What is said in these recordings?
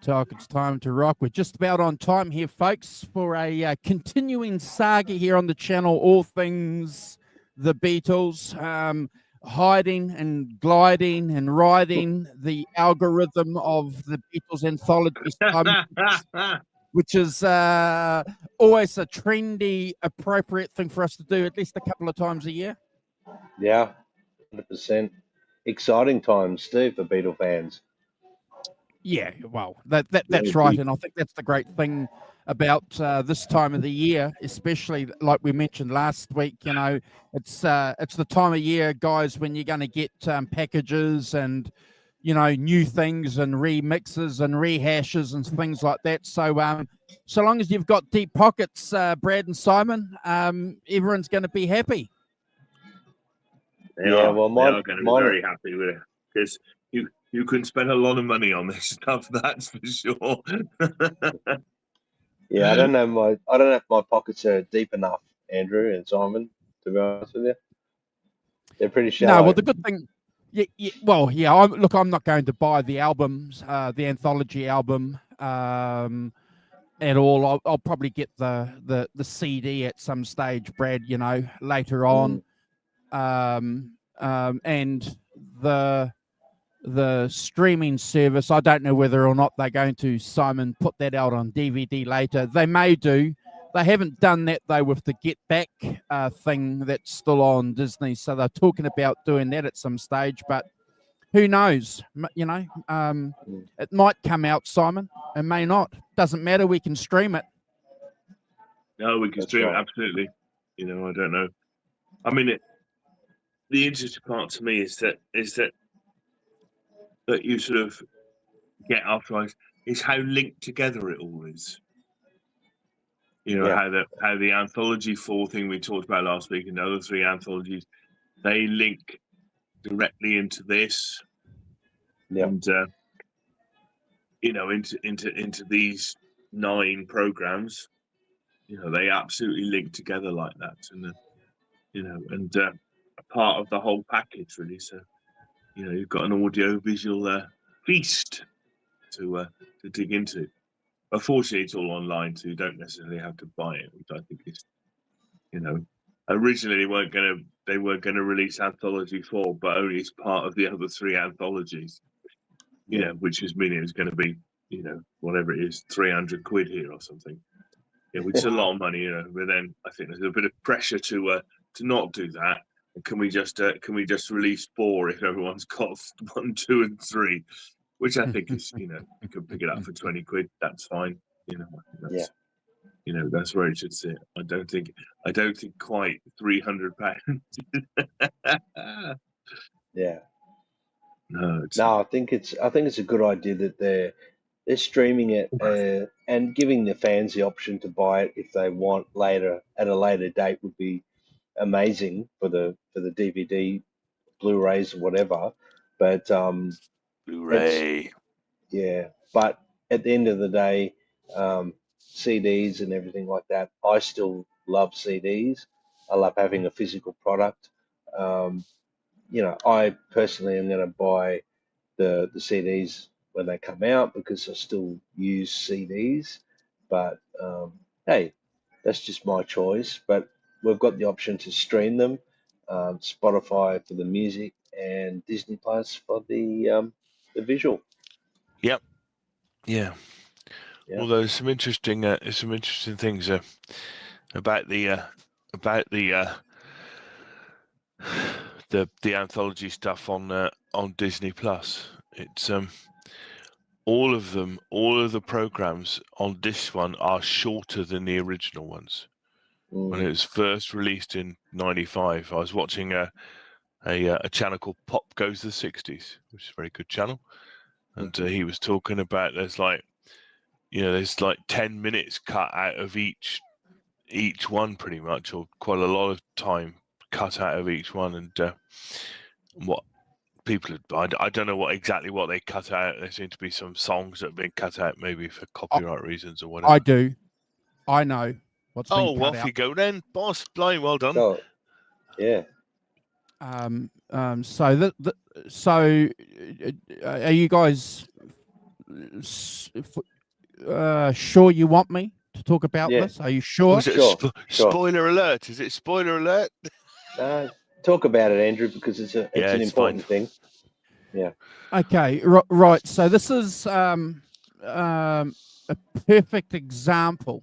TikTok, it's time to rock. We're just about on time here, folks, for a continuing saga here on the channel, all things the Beatles, hiding and gliding and riding the algorithm of the Beatles anthology, which is always a trendy, appropriate thing for us to do at least a couple of times a year. Yeah, 100%. Exciting times, Steve, for Beatle fans. Yeah, well, that's right, and I think that's the great thing about this time of the year, especially like we mentioned last week. You know, it's the time of year, guys, when you're going to get packages and new things and remixes and rehashes and things like that. So so long as you've got deep pockets, Brad and Simon, everyone's going to be happy. They are going to be very happy with it because you can spend a lot of money on this stuff, that's for sure. Yeah, I don't know if my pockets are deep enough, Andrew and Simon, to be honest with you. They're pretty shallow. No, well, the good thing, I'm not going to buy the albums, the anthology album, at all. I'll probably get the CD at some stage, Brad. Later on, and the streaming service, I don't know whether or not they're going to, Simon, put that out on DVD later. They may do. They haven't done that, though, with the Get Back thing that's still on Disney. So they're talking about doing that at some stage, but who knows? It might come out, Simon. It may not. Doesn't matter. We can stream it. No, we can stream it, absolutely. I don't know. I mean, the interesting part to me is that you sort of get after is how linked together it all is. How the Anthology 4 thing we talked about last week and the other 3 anthologies, they link directly into this. Yeah. And into these 9 programs. They absolutely link together like that. And a part of the whole package, really. So you've got an audio visual feast to dig into. Unfortunately, it's all online, so you don't necessarily have to buy it, which I think is, originally they weren't gonna release Anthology 4, but only as part of the other 3 anthologies. Which is meaning it was going to be, whatever it is, 300 quid here or something. Which is a lot of money, But then I think there's a bit of pressure to not do that. And can we just release 4 if everyone's got 1, 2, and 3? Which I think is, you can pick it up for 20 quid. That's fine. I think that's, that's where it should sit. I don't think quite £300. Yeah. No, I think it's a good idea that they're streaming it and giving the fans the option to buy it if they want later at a later date would be amazing for the DVD, Blu-rays or whatever. But Blu-ray. Yeah, but at the end of the day, CDs and everything like that, I still love CDs. I love having a physical product. I personally am going to buy the CDs when they come out because I still use CDs. But hey, that's just my choice. But we've got the option to stream them, Spotify for the music and Disney Plus for the visual. Yep. Yeah. Although there's some interesting things about the anthology stuff on Disney Plus. It's all of the programs on this one are shorter than the original ones. When it was first released in '95, I was watching a channel called Pop Goes the 60s, which is a very good channel, and he was talking about there's like 10 minutes cut out of each each one pretty much, or quite a lot of time cut out of each one, and what people, I don't know exactly what they cut out. There seem to be some songs that have been cut out, maybe for copyright reasons or whatever. I do. I know what's been Oh, cut off out. you go then, boss. Blind, well done. So, yeah. So are you guys sure you want me to talk about Yeah. this? Are you sure? Was it Sure, sure. spoiler alert? Is it spoiler alert? Talk about it, Andrew, because it's an it's important fine. thing. Yeah. Okay, right. So this is a perfect example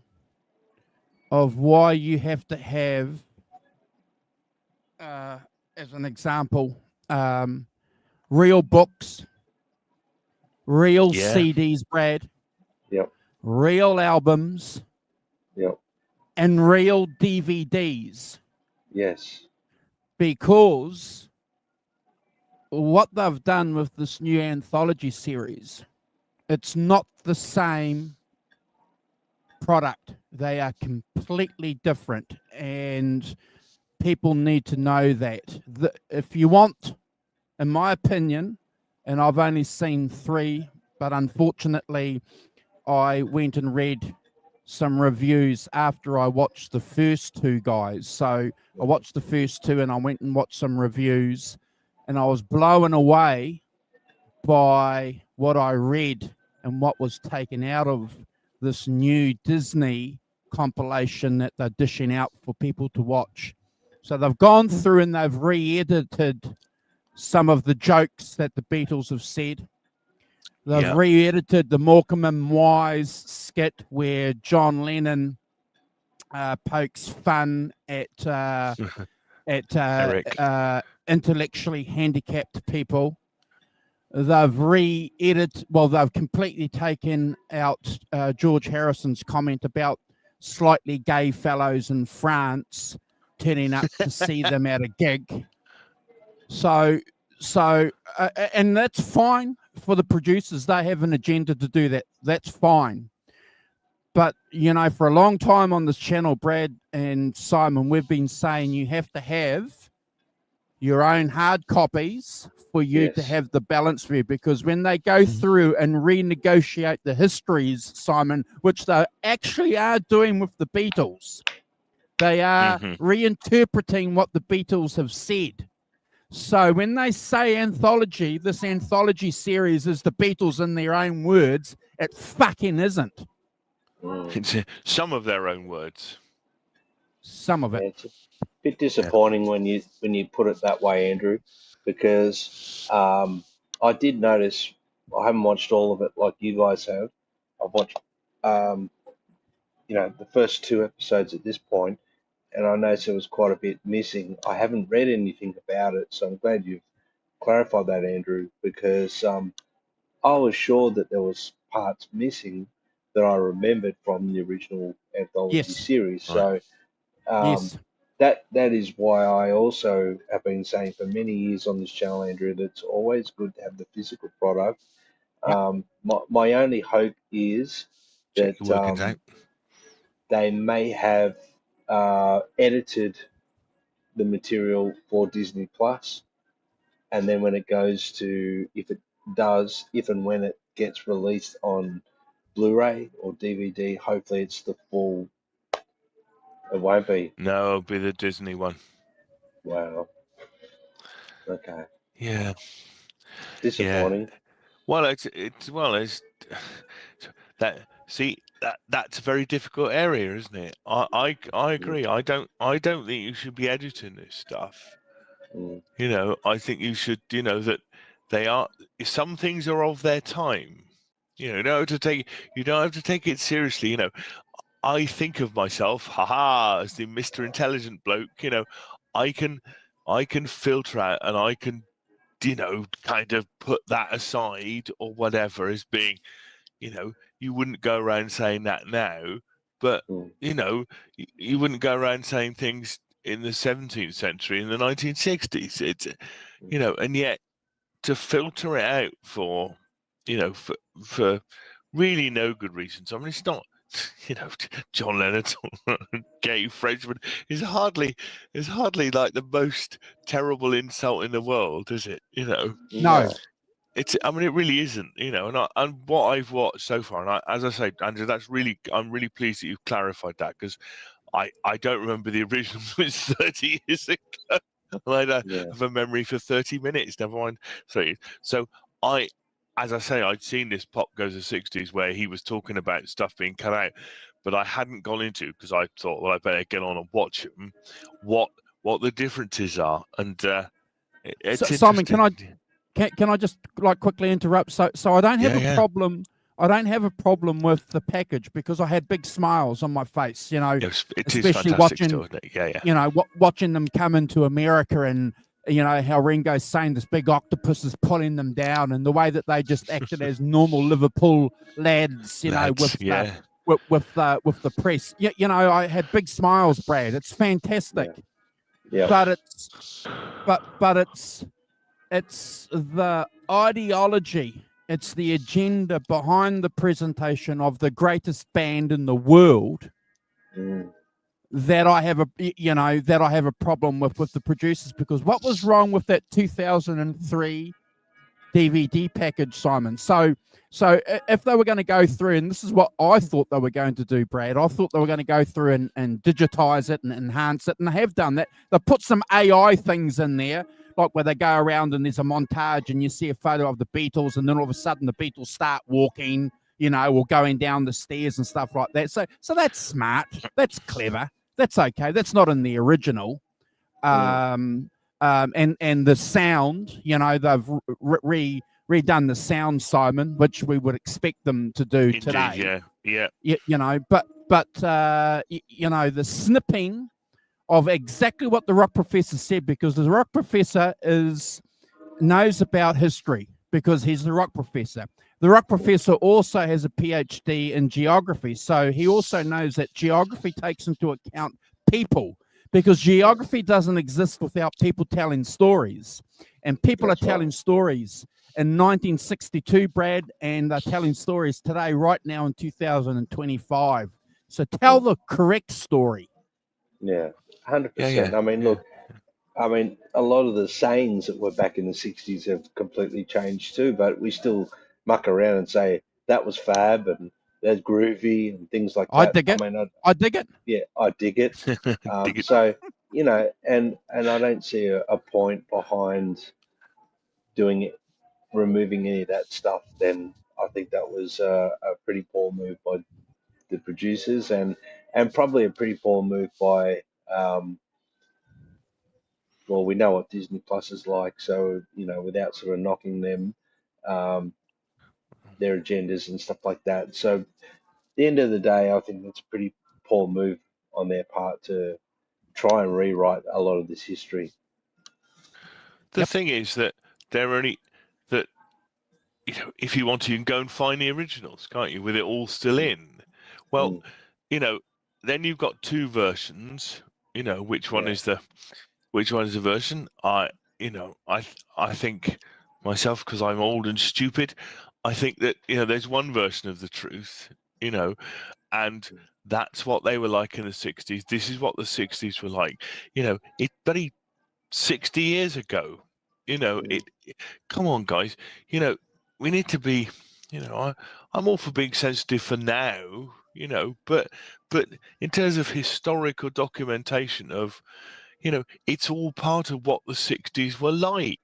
of why you have to have, as an example, real books, real Yeah. CDs, Brad. Yep. Real albums. Yep. And real DVDs. Yes. Because what they've done with this new anthology series, it's not the same product. They are completely different, and people need to know that. If you want, in my opinion, and I've only seen 3, but unfortunately I went and read some reviews after I watched the first 2, guys. So I watched the first 2 and I went and watched some reviews, and I was blown away by what I read and what was taken out of this new Disney compilation that they're dishing out for people to watch. So they've gone through and they've re-edited some of the jokes that the Beatles have said. They've re-edited the Morecambe and Wise skit where John Lennon pokes fun at intellectually handicapped people. They've re-edited, well, they've completely taken out George Harrison's comment about slightly gay fellows in France turning up to see them at a gig. So, and that's fine for the producers. They have an agenda to do that. That's fine. But, you know, for a long time on this channel, Brad and Simon, we've been saying you have to have your own hard copies for you to have the balance view, because when they go through and renegotiate the histories, Simon, which they actually are doing with the Beatles, they are reinterpreting what the Beatles have said. So when they say anthology, this anthology series is the Beatles in their own words, it fucking isn't. It's some of their own words. Some of it. Yeah, it's a bit disappointing when you put it that way, Andrew, because I did notice, I haven't watched all of it like you guys have. I've watched the first 2 episodes at this point, and I noticed there was quite a bit missing. I haven't read anything about it, so I'm glad you've clarified that, Andrew, because I was sure that there was parts missing that I remembered from the original anthology series. So that is why I also have been saying for many years on this channel, Andrew, that it's always good to have the physical product. My only hope is that they may have edited the material for Disney Plus, and then when it goes to, if and when it gets released on Blu-ray or DVD, hopefully it's the full. It won't be. No, it'll be the Disney one. Wow. Okay. Yeah. Disappointing. Yeah. Well, it's that. See, that's a very difficult area, isn't it? I agree. I don't think you should be editing this stuff. Mm. You know, I think you should. You know that they are. Some things are of their time. You know, you don't have to take it seriously. You know, I think of myself, as the Mr. Intelligent bloke. You know, I can filter out, and I can, kind of put that aside or whatever as being, you wouldn't go around saying that now, but you wouldn't go around saying things in the 17th century, in the 1960s. It's, and yet to filter it out for really no good reasons. I mean, John Lennon, gay Frenchman is hardly like the most terrible insult in the world, is it? No. I mean, it really isn't, and what I've watched so far, and as I say, Andrew, I'm really pleased that you've clarified that, because I don't remember the original was 30 years ago. I don't have a memory for 30 minutes, never mind 30. So as I say, I'd seen this Pop Goes the 60s where he was talking about stuff being cut out, but I hadn't gone into, because I thought, well, I better get on and watch them, what the differences are. And it's Simon, interesting. can I just quickly interrupt? So I don't have a problem. I don't have a problem with the package, because I had big smiles on my face, Yes, it is especially fantastic watching, still, isn't it? Watching them come into America, and how Ringo's saying this big octopus is pulling them down, and the way that they just acted as normal Liverpool lads, with the press. I had big smiles, Brad. It's fantastic. Yeah. But it's the ideology, it's the agenda behind the presentation of the greatest band in the world that I have a problem with the producers. Because what was wrong with that 2003 DVD package, Simon? So if they were going to go through, and this is what I thought they were going to do, Brad, I thought they were going to go through and digitize it and enhance it, and they have done that. They've put some AI things in there, like where they go around and there's a montage and you see a photo of the Beatles, and then all of a sudden the Beatles start walking, or going down the stairs and stuff like that. So that's smart. That's clever. That's okay. That's not in the original. And the sound, they've redone the sound, Simon, which we would expect them to do today. Yeah. But the snipping of exactly what the rock professor said, because the rock professor knows about history, because he's the rock professor. The rock professor also has a PhD in geography, so he also knows that geography takes into account people, because geography doesn't exist without people telling stories, and people are telling stories in 1962, Brad, and they're telling stories today, right now in 2025. So tell the correct story. Yeah, 100%. I mean, look, a lot of the sayings that were back in the 60s have completely changed too, but we still muck around and say that was fab and that's groovy and things like that. I dig it. I dig it. Yeah, I dig it. So, and I don't see a point behind removing any of that stuff. Then I think that was a pretty poor move by the producers, and probably a pretty poor move by well, we know what Disney Plus is like, so without sort of knocking them, their agendas and stuff like that. So at the end of the day, I think that's a pretty poor move on their part to try and rewrite a lot of this history. The thing is that they're only that if you want to, you can go and find the originals, can't you? With it all still in. Well, then you've got two versions. Which one is the version? I think myself, because I'm old and stupid, I think that there's one version of the truth, and that's what they were like in the 60s. This is what the 60s were like. It's bloody 60 years ago. Come on, guys. We need to be. I'm all for being sensitive for now. But in terms of historical documentation of, it's all part of what the 60s were like.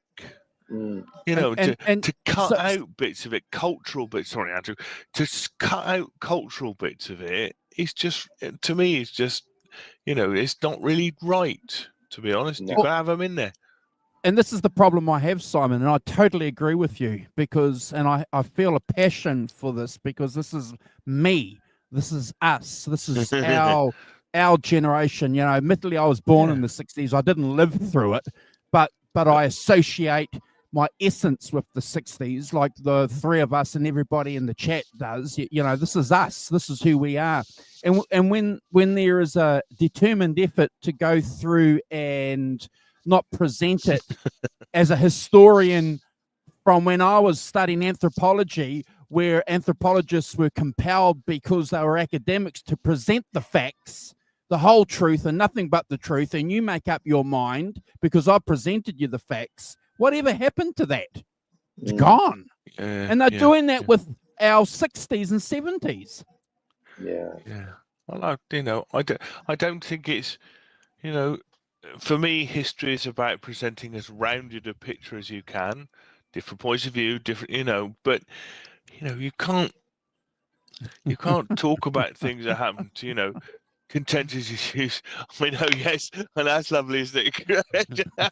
To cut out bits of it, cultural bits. Sorry, Andrew. To cut out cultural bits of it, it's just, to me, it's just, it's not really right. To be honest, you've got to have them in there. And this is the problem I have, Simon, and I totally agree with you, because, and I feel a passion for this, because this is me, this is us, this is our generation. Admittedly, I was born in the 60s. I didn't live through it, but I associate my essence with the 60s, like the three of us and everybody in the chat does. This is us. This is who we are. And when there is a determined effort to go through and not present it as a historian from when I was studying anthropology, where anthropologists were compelled because they were academics to present the facts, the whole truth and nothing but the truth, and you make up your mind because I presented you the facts. Whatever happened to that? It's gone. And they're doing that with our 60s and 70s. Yeah. Well, I don't think it's, for me, history is about presenting as rounded a picture as you can, different points of view, different, but you can't talk about things that happen to, contentious issues. I mean, oh yes, and that's lovely, isn't it?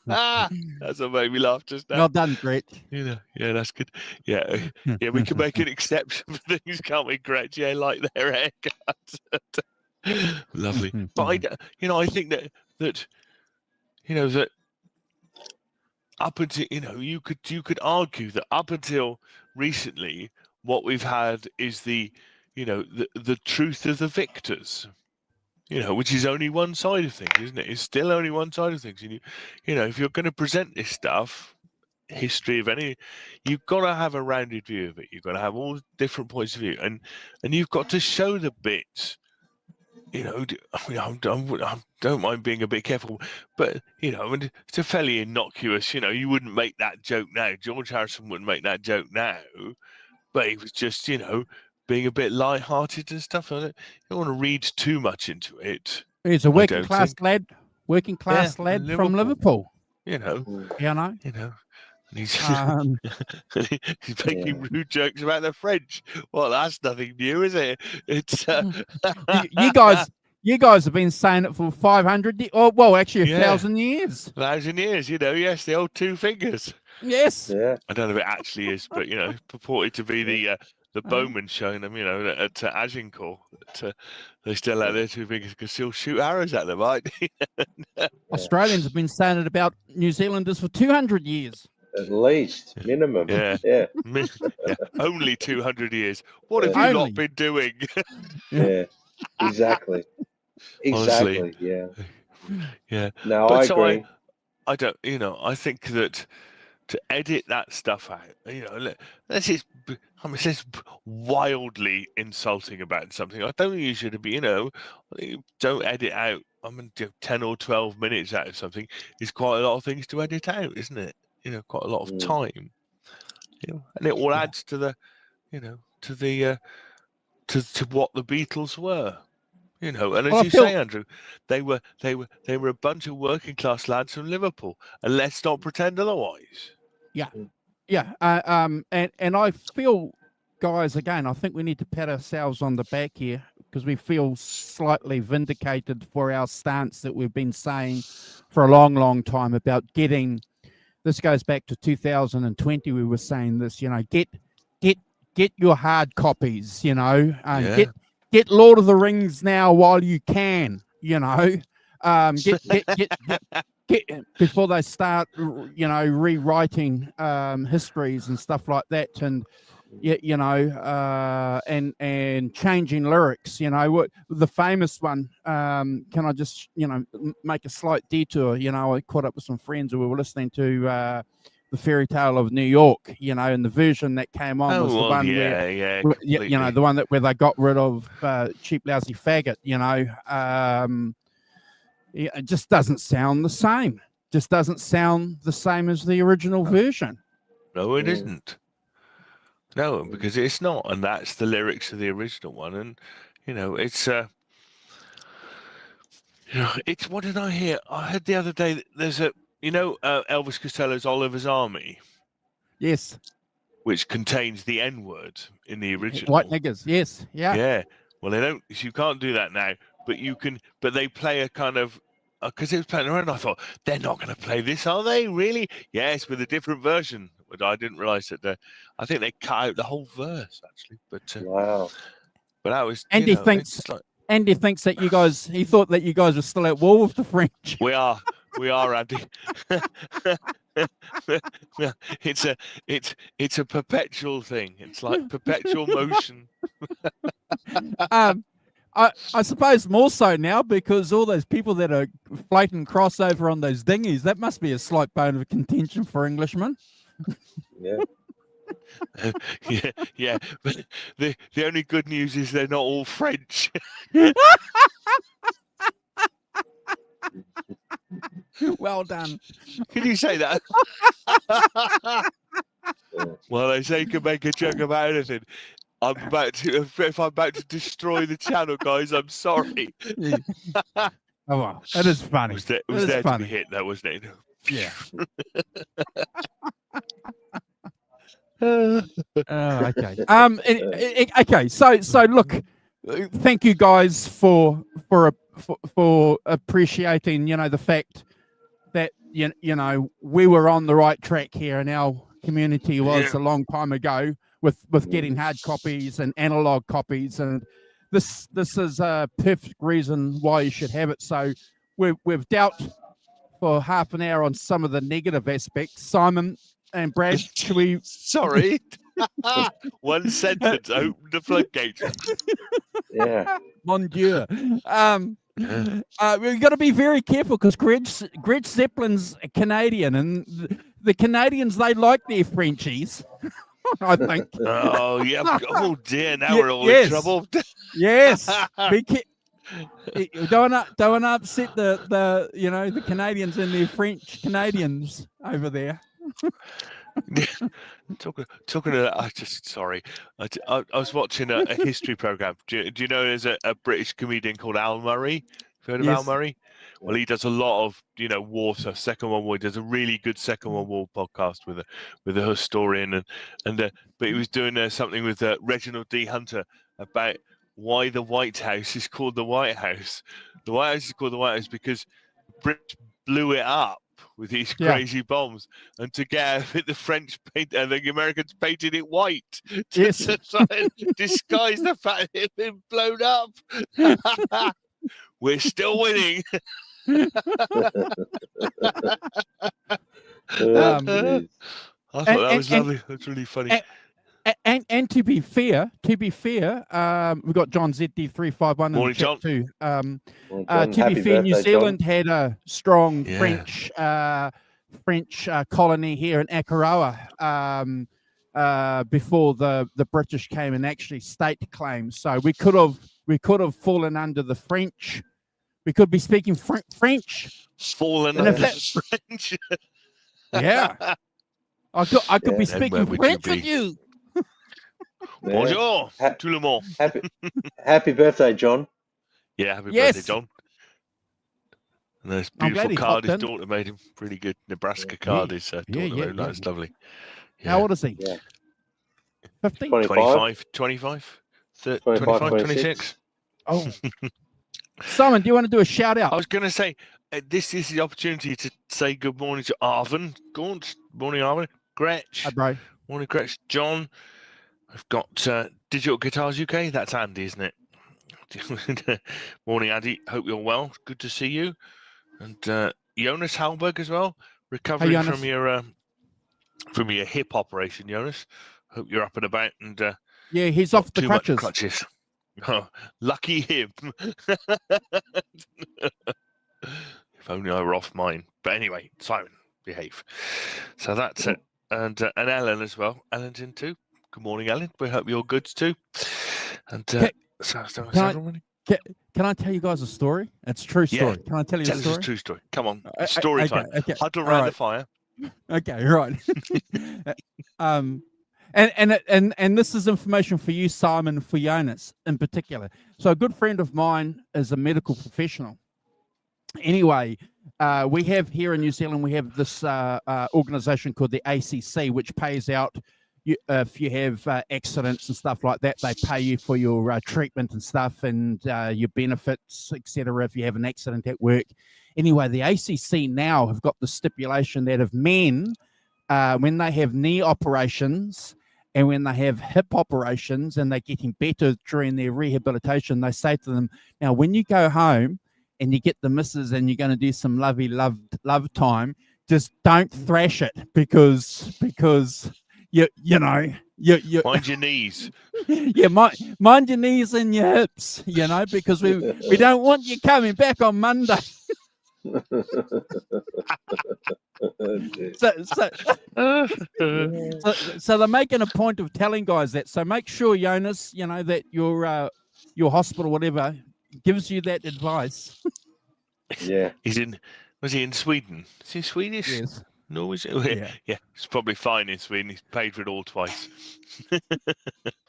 That's what made me laugh just now. Well done, Gretch. Yeah, that's good. Yeah, we can make an exception for things, can't we, Gretch? Yeah, like their haircut. Lovely. But I think that that up until you could argue that up until recently, what we've had is the truth of the victors. Which is only one side of things, isn't it? It's still only one side of things. And if you're going to present this stuff, history of any, you've got to have a rounded view of it. You've got to have all different points of view, and you've got to show the bits. I don't mind being a bit careful, but it's a fairly innocuous. You wouldn't make that joke now. George Harrison wouldn't make that joke now, but he was just being a bit light-hearted and stuff. I don't want to read too much into it. He's a working class lad from Liverpool. He's making rude jokes about the French. Well, that's nothing new, is it? It's you guys have been saying it for 500 actually 1,000 years. 1,000 years, yes, the old two fingers. Yes. Yeah. I don't know if it actually is, but purported to be the bowman showing them, at Agincourt. They still out there two fingers can still shoot arrows at them, right? Australians have been saying it about New Zealanders for 200 years. At least, minimum. Yeah. Only 200 years. What have you not been doing? Yeah, exactly. Honestly. Yeah. No, I agree. I don't, I think that to edit that stuff out, this is wildly insulting about something. I don't think you should be, don't edit out. 10 or 12 minutes out of something is quite a lot of things to edit out, isn't it? Quite a lot of time. And it all adds to the, to what the Beatles were. And as you say, Andrew, they were a bunch of working class lads from Liverpool, and let's not pretend otherwise. And I feel, guys, again, I think we need to pat ourselves on the back here because we feel slightly vindicated for our stance that we've been saying for a long, long time about getting. This goes back to 2020. We were saying this, get your hard copies, get Lord of the Rings now while you can, get before they start, rewriting histories and stuff like that, and and changing lyrics. What the famous one? Can I just make a slight detour? I caught up with some friends who were listening to the Fairy Tale of New York, and the version that came on was the one where the one where they got rid of Cheap Lousy Faggot. It just doesn't sound the same. Just doesn't sound the same as the original version. No, it isn't. No, because it's not, and that's the lyrics of the original one, and it's it's what did I hear? I heard the other day that there's a Elvis Costello's Oliver's Army. Yes. Which contains the N-word in the original. White niggers, yes, yeah. Yeah. Well, they don't. You can't do that now, but you can. But they play a kind of. Because it was playing around, I thought they're not going to play this, are they? Really? Yes, with a different version. But I didn't realise that. I think they cut out the whole verse actually. But wow. But that was. Andy thinks. Andy thinks that you guys. He thought that you guys were still at war with the French. We are, Andy. It's a perpetual thing. It's like perpetual motion. I suppose more so now because all those people that are floating crossover on those dinghies, that must be a slight bone of contention for Englishmen. Yeah. Yeah. But the only good news is they're not all French. Well done. Can you say that? Well, they say you can make a joke about anything. If I'm about to destroy the channel, guys, I'm sorry. Yeah. Oh well, it is funny. It It was is there to be funny. hit, though, wasn't it? Yeah. Okay. Okay. So look, thank you guys for appreciating, the fact that you know we were on the right track here, and our community was a long time ago with getting hard copies and analog copies, and this is a perfect reason why you should have it. So we've dealt for half an hour on some of the negative aspects. Simon and Brad, should we? Sorry. One sentence opened the floodgates. Yeah. Mon Dieu. We've got to be very careful because Greg Zeppelin's Canadian, and the Canadians, they like their Frenchies, I think. Oh, yeah. Oh, dear. Now we're all in trouble. Yes. Don't upset the Canadians and their French Canadians over there. Talking of that, I was watching a history program. Do you know there's a British comedian called Al Murray? Have you heard of Al Yes. Murray? Well, he does a lot of war stuff. Second World War. He does a really good Second World War podcast with a historian, but he was doing something with Reginald D. Hunter about why the White House is called the White House. The White House is called the White House because the Brits blew it up with these crazy bombs, and to get out of it, the French and the Americans painted it white to try and disguise the fact it had been blown up. We're still winning. Geez. I thought that was lovely. That's really funny. And to be fair, we've got John ZD351 in the Morning, chat John. too. Well, To be fair, New birthday, Zealand had a strong Yeah. French colony here in Akaroa before the British came and actually state claim. So we could have fallen under the French. We could be speaking French. Fallen And under if the French. Yeah, I could be Yeah. speaking where would you French with be? you. Yeah. Bonjour, Ha- tout le monde. Happy birthday, John. Yeah, happy Yes. birthday, John. And this I'm glad beautiful he card hopped his in. daughter made him. Pretty good Nebraska card. His daughter made him. yeah. That's lovely. How old is he? Yeah. 15? 25. 25, 25, 26. Oh. Simon, do you want to do a shout I out? was going to say, this is the opportunity to say good morning to Arvin. Good morning, Arvin. Gretch. Hi, bro. Morning, Gretch. John. I've got Digital Guitars UK. That's Andy, isn't it? Morning, Andy. Hope you're well. Good to see you. And Jonas Halberg as well. Recovering Jonas. from your hip operation, Jonas. Hope you're up and about and Yeah, he's off the too much crutches. crutches. Oh, lucky him. If only I were off mine. But anyway, Simon, behave. So that's it. And Ellen as well. Ellen's in too. Good morning, Ellen. We hope you're good too. And Can I tell you guys a story? It's a true story. Can I tell you Tell a us story? a true story. Come on. Story time. Okay. Huddle All around right. the fire. Okay, right. And this is information for you, Simon, for Jonas in particular. So a good friend of mine is a medical professional. Anyway, we have here in New Zealand, we have this organization called the ACC, which pays out if you have accidents and stuff like that. They pay you for your treatment and stuff, and your benefits, etc. If you have an accident at work. Anyway, the ACC now have got the stipulation that if men, when they have knee operations and when they have hip operations and they're getting better during their rehabilitation, they say to them, now, when you go home and you get the missus and you're going to do some lovey love time, just don't thrash it because you Mind your knees. yeah, mind your knees and your hips, because we don't want you coming back on Monday. So they're making a point of telling guys that. So make sure, Jonas, that your hospital, whatever, gives you that advice. Yeah. Was he in Sweden? Is he Swedish? Yes. Norwegian? Yeah. Yeah, it's probably fine in Sweden. He's paid for it all twice.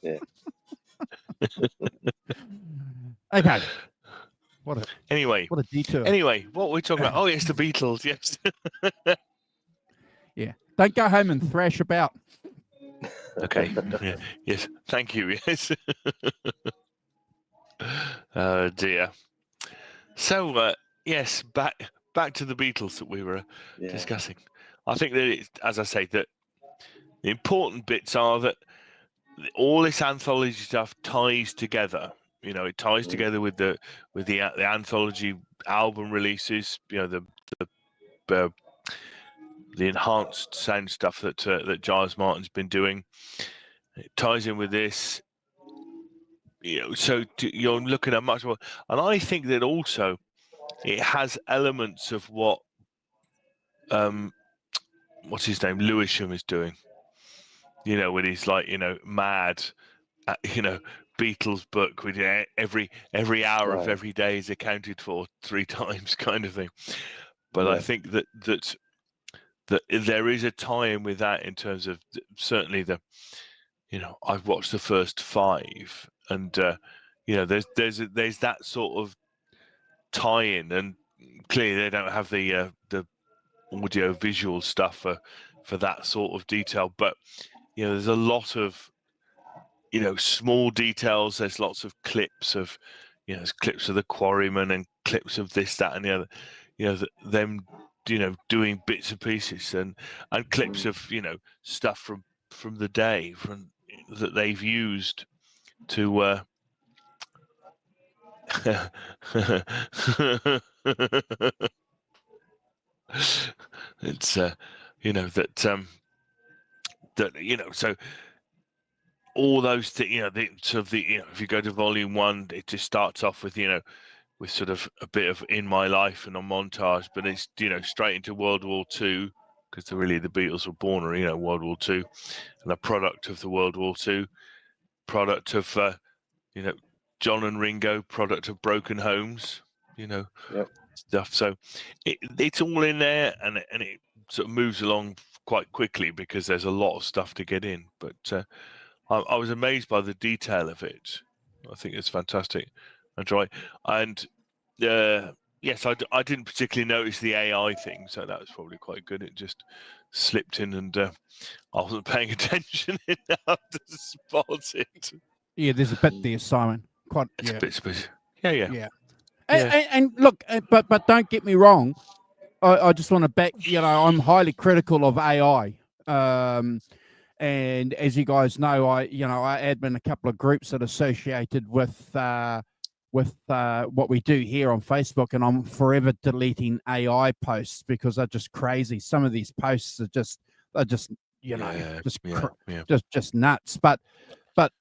Yeah. Okay. Anyway, What a detour. what we're talking about? Oh, it's the Beatles. Yes. Yeah. Don't go home and thrash about. Okay. Yeah. Yes. Thank you. Yes. Oh dear. So yes, back to the Beatles that we were discussing. I think that it's, as I say, that the important bits are that all this anthology stuff ties together. It ties together with the anthology album releases. The enhanced sound stuff that Giles Martin's been doing. It ties in with this. So you're looking at much more, and I think that also it has elements of what what's his name, Lewisham is doing. When he's like, mad, Beatles book with every hour of every day is accounted for 3 times, kind of thing. But I think that there is a tie-in with that in terms of certainly I've watched the first 5, and there's that sort of tie-in, and clearly they don't have the audio visual stuff for that sort of detail, but there's a lot of small details. There's lots of clips of there's clips of the Quarrymen and clips of this, that, and the other. Them doing bits and pieces and clips of stuff from the day that they've used to it's that so all those things, if you go to volume 1, it just starts off with with sort of a bit of in my life and a montage, but it's straight into World War II, because really the Beatles were born World War II, and a product of the World War II, product of John and Ringo, product of broken homes, stuff. So it's all in there, and it sort of moves along quite quickly because there's a lot of stuff to get in. But I was amazed by the detail of it. I think it's fantastic. And yes, I didn't particularly notice the AI thing, so that was probably quite good. It just slipped in, and I wasn't paying attention enough to spot it. Yeah, there's a bit there, Simon. Quite. It's Yeah. a bit specific. Yeah. And look, but don't get me wrong. I just want to back. I'm highly critical of AI. And as you guys know, I admin a couple of groups that are associated with what we do here on Facebook, and I'm forever deleting AI posts because they're just crazy. Some of these posts are just just nuts. But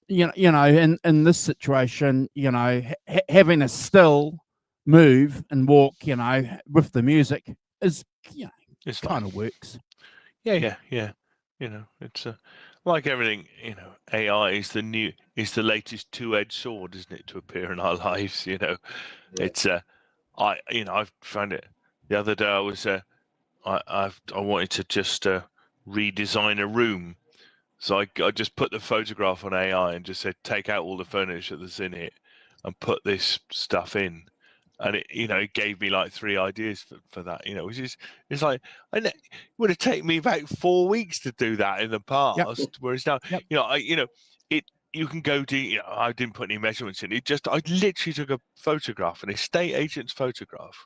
in this situation, having a still move and walk, with the music is It's kind of works. Yeah. It's like everything. AI is the latest two-edged sword, isn't it, to appear in our lives? It's I've found it the other day. I wanted to just redesign a room, so I just put the photograph on AI and just said, take out all the furniture that's in it and put this stuff in. And it gave me like 3 ideas for that, which is, it's like, it would have taken me about 4 weeks to do that in the past. Whereas now, you can go to, I didn't put any measurements in. I literally took a photograph, an estate agent's photograph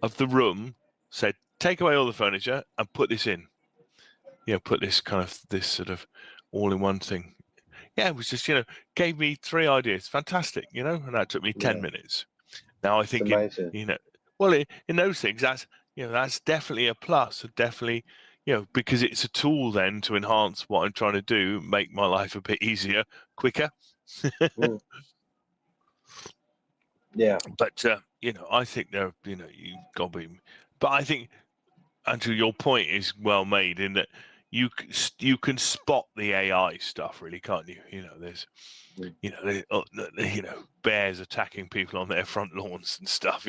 of the room, said, take away all the furniture and put this in. Put this sort of all-in-one thing. Yeah, it was just, gave me 3 ideas. Fantastic, and that took me 10 minutes. Now I think in those things, that's definitely a plus. Definitely, because it's a tool then to enhance what I'm trying to do, make my life a bit easier, quicker. Yeah. But I think you've got to be. But I think Andrew, your point is well made in that you can spot the AI stuff, really, can't you? There's bears attacking people on their front lawns and stuff.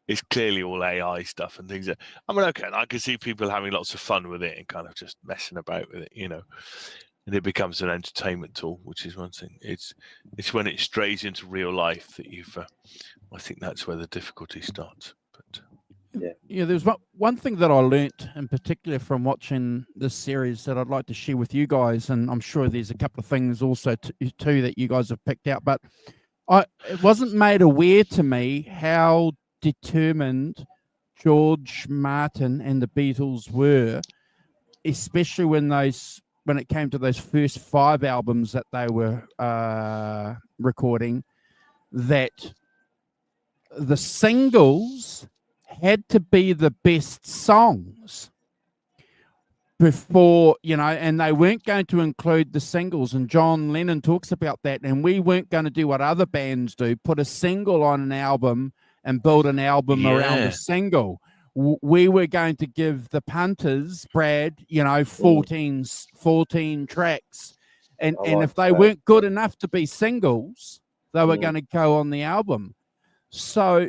It's clearly all AI stuff and things. Okay, I can see people having lots of fun with it and kind of just messing about with it, and it becomes an entertainment tool, which is one thing. It's when it strays into real life that I think that's where the difficulty starts. But there's one thing that I learnt in particular from watching this series that I'd like to share with you guys, and I'm sure there's a couple of things also too that you guys have picked out, but it wasn't made aware to me how determined George Martin and the Beatles were, especially when it came to those first 5 albums that they were recording, that the singles had to be the best songs before, and they weren't going to include the singles. And John Lennon talks about that. And we weren't going to do what other bands do, put a single on an album and build an album around a single. We were going to give the punters, Brad, 14 tracks. And if they weren't good enough to be singles, they were going to go on the album. So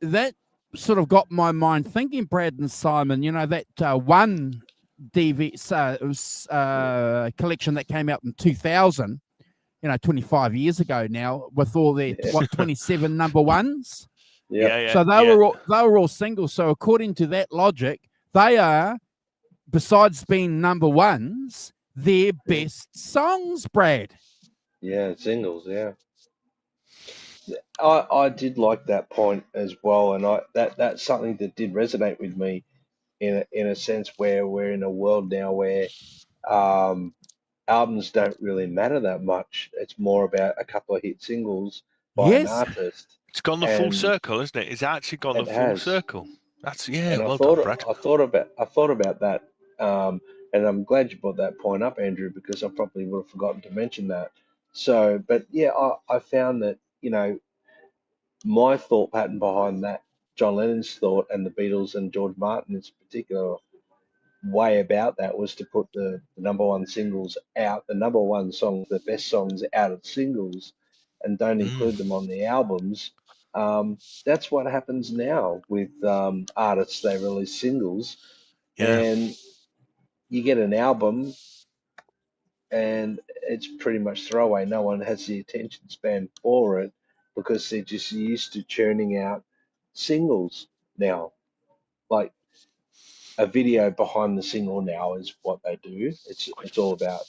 that sort of got my mind thinking, Brad and Simon, that one DVD collection that came out in 2000, 25 years ago now, with all their 27 number ones. Yeah. So they were all singles. So according to that logic, they are, besides being number ones, their best songs, Brad. Yeah, singles. Yeah. I did like that point as well, and that's something that did resonate with me in a sense where we're in a world now where albums don't really matter that much. It's more about a couple of hit singles by an artist. It's gone the full circle, isn't it? It's actually gone the full circle. That's And well done, Brad. I thought about that, and I'm glad you brought that point up, Andrew, because I probably would have forgotten to mention that. So, but yeah, I found that my thought pattern behind that, John Lennon's thought, and the Beatles and George Martin's particular way about that was to put the number one singles out, the number one songs, the best songs out of singles, and don't include them on the albums. That's what happens now with artists. They release singles, and you get an album, and it's pretty much throwaway. No one has the attention span for it because they're just used to churning out singles now. Like a video behind the single now is what they do. It's all about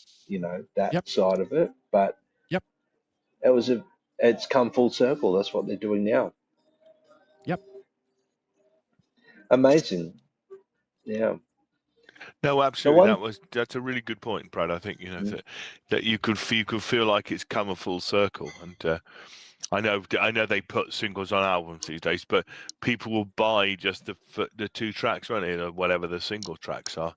that side of it. But it's come full circle. That's what they're doing now. Amazing. Yeah. No, absolutely. That's a really good point, Brad. I think that you could feel like it's come a full circle, and I know they put singles on albums these days, but people will buy just the 2 tracks, won't they, or whatever the single tracks are.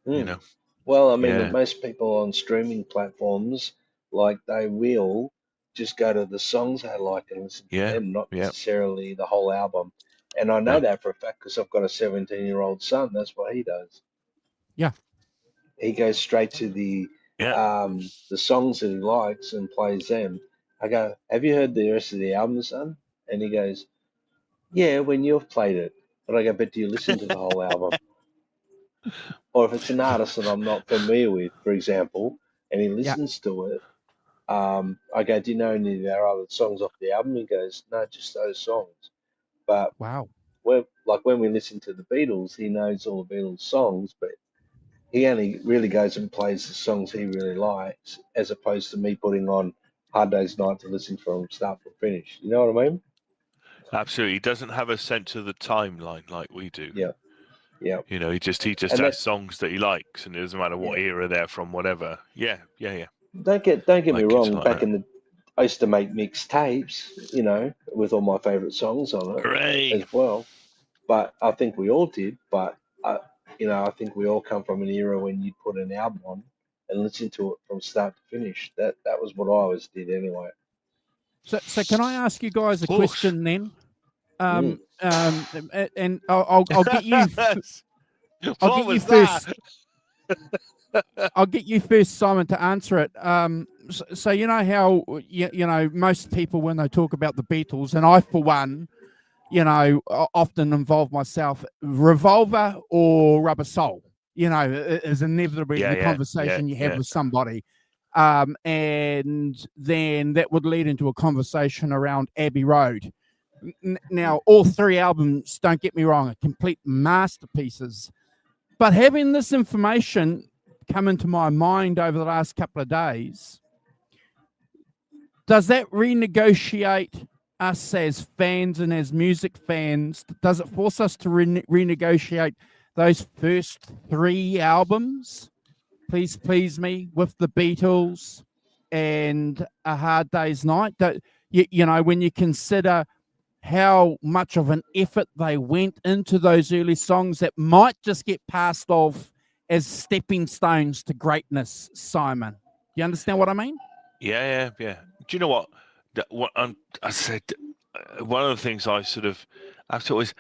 Well, I mean, most people on streaming platforms, like, they will just go to the songs they like and listen to them, not necessarily the whole album. And I know that for a fact because I've got a 17-year-old son. That's what he does. Yeah. He goes straight to the songs that he likes and plays them. I go, have you heard the rest of the album, son? And he goes, yeah, when you've played it. But I go, but do you listen to the whole album? Or if it's an artist that I'm not familiar with, for example, and he listens to it, I go, do you know any of our other songs off the album? He goes, no, just those songs. But when we listen to the Beatles, he knows all the Beatles songs, but he only really goes and plays the songs he really likes, as opposed to me putting on Hard Day's Night to listen from start to finish. You know what I mean? Absolutely. He doesn't have a sense of the timeline like we do. Yeah. He just has songs that he likes, and it doesn't matter what era they're from, whatever. Yeah. Don't get me wrong. I used to make mixtapes, with all my favorite songs on it as well. But I think we all did. But I think we all come from an era when you'd put an album on and listen to it from start to finish. That was what I always did anyway. So can I ask you guys a question then? And I'll get you. I'll What get you was that? first. I'll get you first, Simon, to answer it. So you know how you know most people when they talk about the Beatles, and I for one, you know, often involve myself. Revolver or Rubber Soul, you know, is inevitably the conversation you have with somebody, and then that would lead into a conversation around Abbey Road. Now, all three albums, don't get me wrong, are complete masterpieces. But having this information come into my mind over the last couple of days, does that renegotiate us as fans and as music fans? Does it force us to renegotiate those first three albums? Please Please Me, with the Beatles, and A Hard Day's Night? You know, when you consider how much of an effort they went into those early songs that might just get passed off as stepping stones to greatness, Simon. Do you understand what I mean? Yeah. Do you know what? I said one of the things I sort of have to always.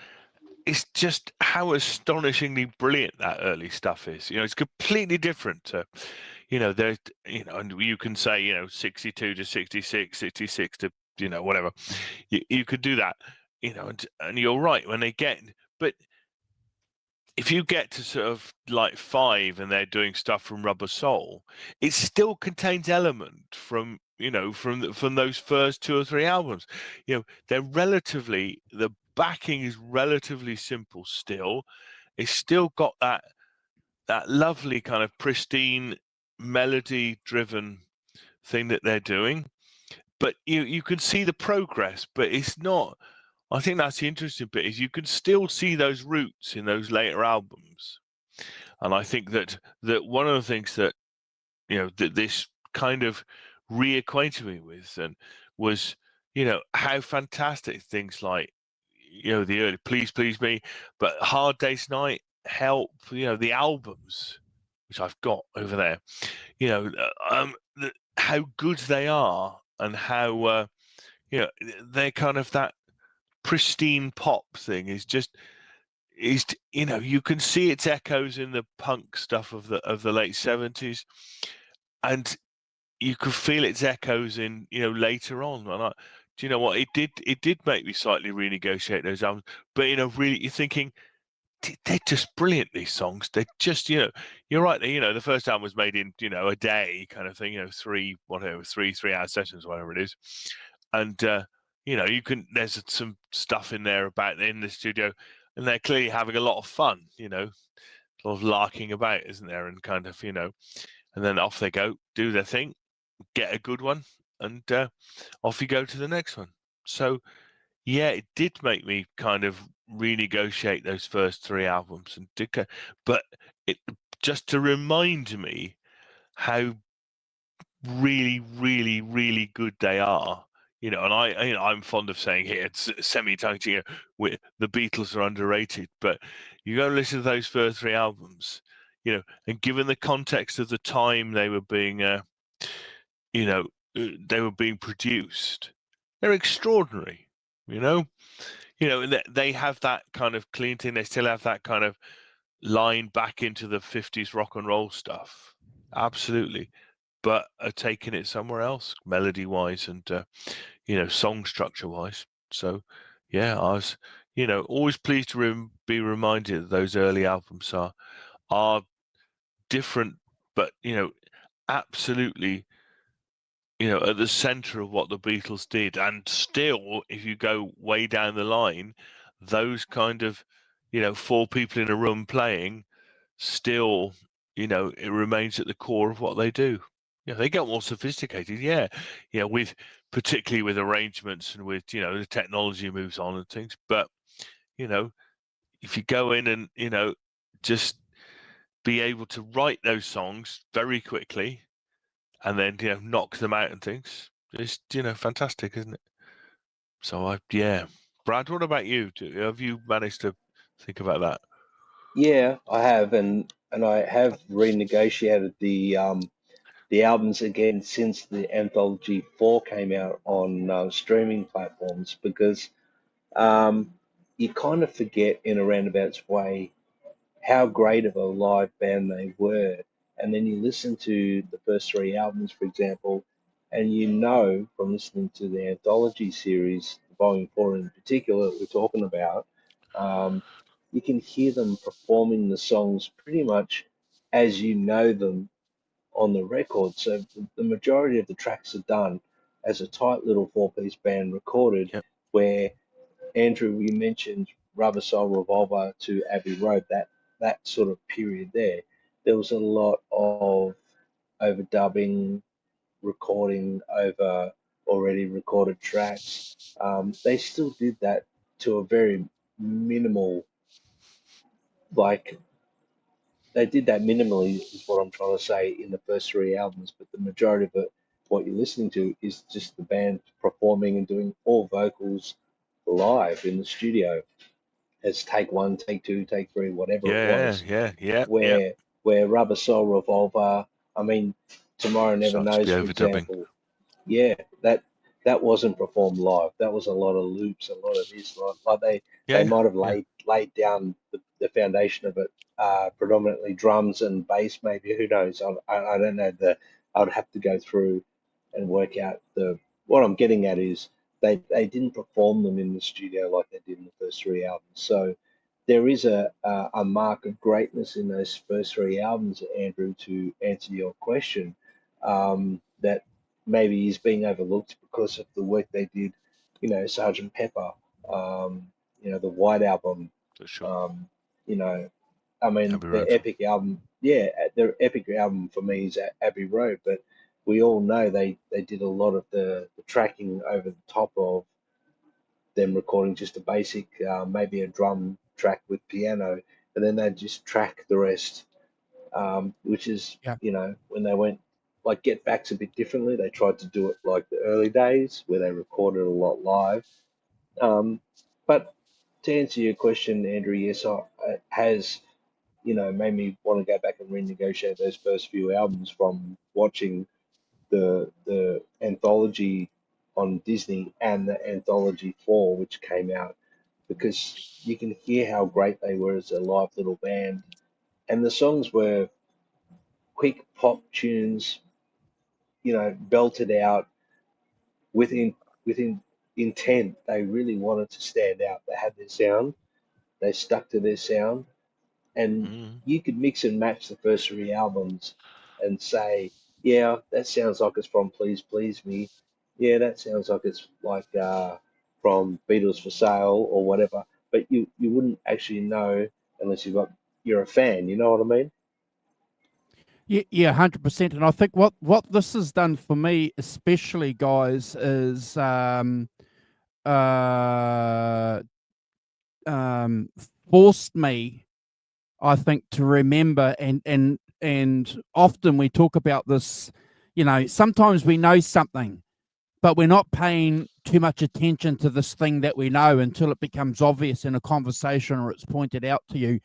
It's just how astonishingly brilliant that early stuff is. You know, it's completely different to, you know, there's, you know, and you can say, you know, 62 to 66, 66 to, you know, whatever. You could do that, you know, and you're right when they get, but if you get to sort of like 5 and they're doing stuff from Rubber Soul, it still contains element from, you know, from those first 2 or 3 albums. You know, they're relatively, the backing is relatively simple still. It's still got that lovely kind of pristine melody driven thing that they're doing. But you can see the progress, but it's not. I think that's the interesting bit, is you can still see those roots in those later albums. And I think that one of the things that, you know, that this kind of reacquainted me with and was, you know, how fantastic things like, you know, the early Please Please Me, but Hard Day's Night, Help, you know, the albums, which I've got over there, you know, how good they are, and how, you know, they're kind of that pristine pop thing is, you know, you can see its echoes in the punk stuff of the late 70s, and you could feel its echoes in, you know, later on. And do you know what, it did make me slightly renegotiate those albums, but, you know, really you're thinking they're just brilliant, these songs. They're just, you know, you're right, you know, the first album was made in, you know, a day kind of thing, you know, 3-hour sessions, whatever it is. And you know, there's some stuff in there about in the studio, and they're clearly having a lot of fun, you know, a lot of larking about, isn't there? And kind of, you know, and then off they go, do their thing, get a good one, and off you go to the next one. So yeah, it did make me kind of renegotiate those first 3 albums, and but it just to remind me how really, really, really good they are. You know, and I'm fond of saying here, it's semi-tongue-in-cheek, you know, the Beatles are underrated, but you go and listen to those first 3 albums, you know, and given the context of the time they were being, you know, they were being produced, they're extraordinary. You know, they have that kind of clean thing. They still have that kind of line back into the 50s rock and roll stuff, absolutely, but are taking it somewhere else, melody wise and you know, song structure wise. So yeah, I was, you know, always pleased to be reminded that those early albums are different, but, you know, absolutely, you know, at the center of what the Beatles did. And still, if you go way down the line, those kind of, you know, 4 people in a room playing, still, you know, it remains at the core of what they do. You know, they get more sophisticated, yeah, you know, with particularly with arrangements and with, you know, the technology moves on and things. But, you know, if you go in and, you know, just be able to write those songs very quickly and then, you know, knock them out and things, it's, you know, fantastic, isn't it? So yeah. Brad, what about you? Have you managed to think about that? Yeah, I have, and I have renegotiated the albums again since the Anthology 4 came out on streaming platforms, because you kind of forget in a roundabout way how great of a live band they were. And then you listen to the first three albums, for example, and you know from listening to the Anthology series, Volume 4 in particular, that we're talking about, um, you can hear them performing the songs pretty much as you know them on the record. So the majority of the tracks are done as a tight little four-piece band recorded, Yep. where Andrew, you mentioned Rubber Soul Revolver to Abbey Road, that sort of period there. There was a lot of overdubbing, recording over already recorded tracks. They still did that to a very minimal, like they did that minimally, is what I'm trying to say in the first three albums. But the majority of it, what you're listening to, is just the band performing and doing all vocals live in the studio as take one, take two, take three, whatever it was. Yeah. Where Rubber Soul Revolver, I mean, Tomorrow Never Starts to be Knows, for overdubbing. example, yeah, that wasn't performed live. That was a lot of loops, a lot of this, like they might have laid down the foundation of it, predominantly drums and bass, maybe. Who knows? I don't know. I would have to go through and work out the. What I'm getting at is they didn't perform them in the studio like they did in the first three albums. So there is a mark of greatness in those first three albums, Andrew. To answer your question, that maybe is being overlooked because of the work they did, Sergeant Pepper, the White Album, For sure. you know, I mean, Abbey their Road. epic album, their epic album for me is Abbey Road, but we all know they did a lot of the tracking over the top of them recording just a basic, maybe a drum track with piano, and then they just track the rest, which is, Yeah. when they went, like Get Back's a bit differently. They tried to do it like the early days where they recorded a lot live. But to answer your question, Andrew, yes, it has, made me want to go back and renegotiate those first few albums from watching the anthology on Disney and the Anthology 4, which came out, because you can hear how great they were as a live little band. And the songs were quick pop tunes, belted out within intent. They really wanted to stand out. They had their sound. They stuck to their sound, and you could mix and match the first three albums and say, yeah, that sounds like it's from Please Please Me. Yeah, that sounds like it's like from Beatles for Sale or whatever. But you wouldn't actually know unless you're a fan. You know what I mean? Yeah, 100%. And I think what this has done for me, especially, guys, is uh, forced me, I think, to remember, and often we talk about this. Sometimes we know something, but we're not paying too much attention to this thing that we know until it becomes obvious in a conversation or it's pointed out to you.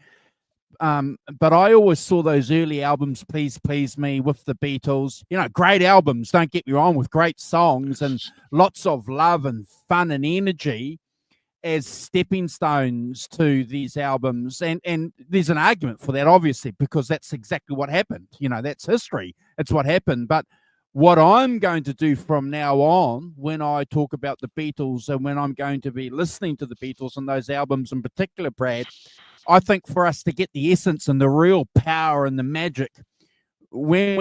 But I always saw those early albums, Please Please Me, with the Beatles, great albums, don't get me wrong, with great songs and lots of love and fun and energy, as stepping stones to these albums. And there's an argument for that, obviously, because that's exactly what happened. That's history. It's what happened. But what I'm going to do from now on, when I talk about the Beatles and when I'm going to be listening to the Beatles and those albums in particular, Brad, I think for us to get the essence and the real power and the magic, when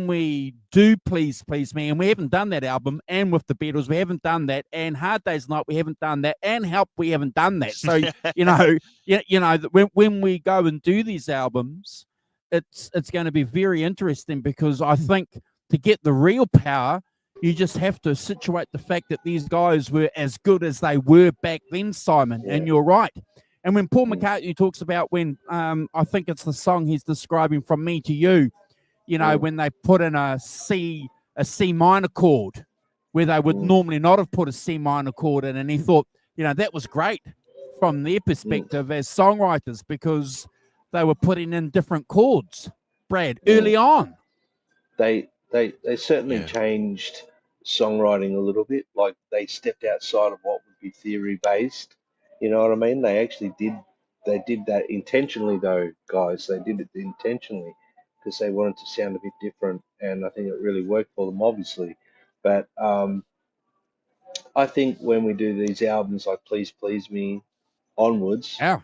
we do Please Please Me, and we haven't done that album, and with the Beatles we haven't done that, and Hard Day's Night we haven't done that, and Help we haven't done that. So when we go and do these albums, it's going to be very interesting, because I think to get the real power, you just have to situate the fact that these guys were as good as they were back then, Simon. Yeah. And you're right. And when Paul McCartney talks about when, I think it's the song he's describing, From Me to You, when they put in a C minor chord where they would normally not have put a C minor chord in, and he thought, that was great from their perspective as songwriters, because they were putting in different chords, Brad, early on. They certainly changed songwriting a little bit. Like they stepped outside of what would be theory based. You know what I mean? They actually did they did that intentionally, though, guys. They did it intentionally because they wanted to sound a bit different, and I think it really worked for them, obviously. But I think when we do these albums like Please Please Me onwards, Yeah,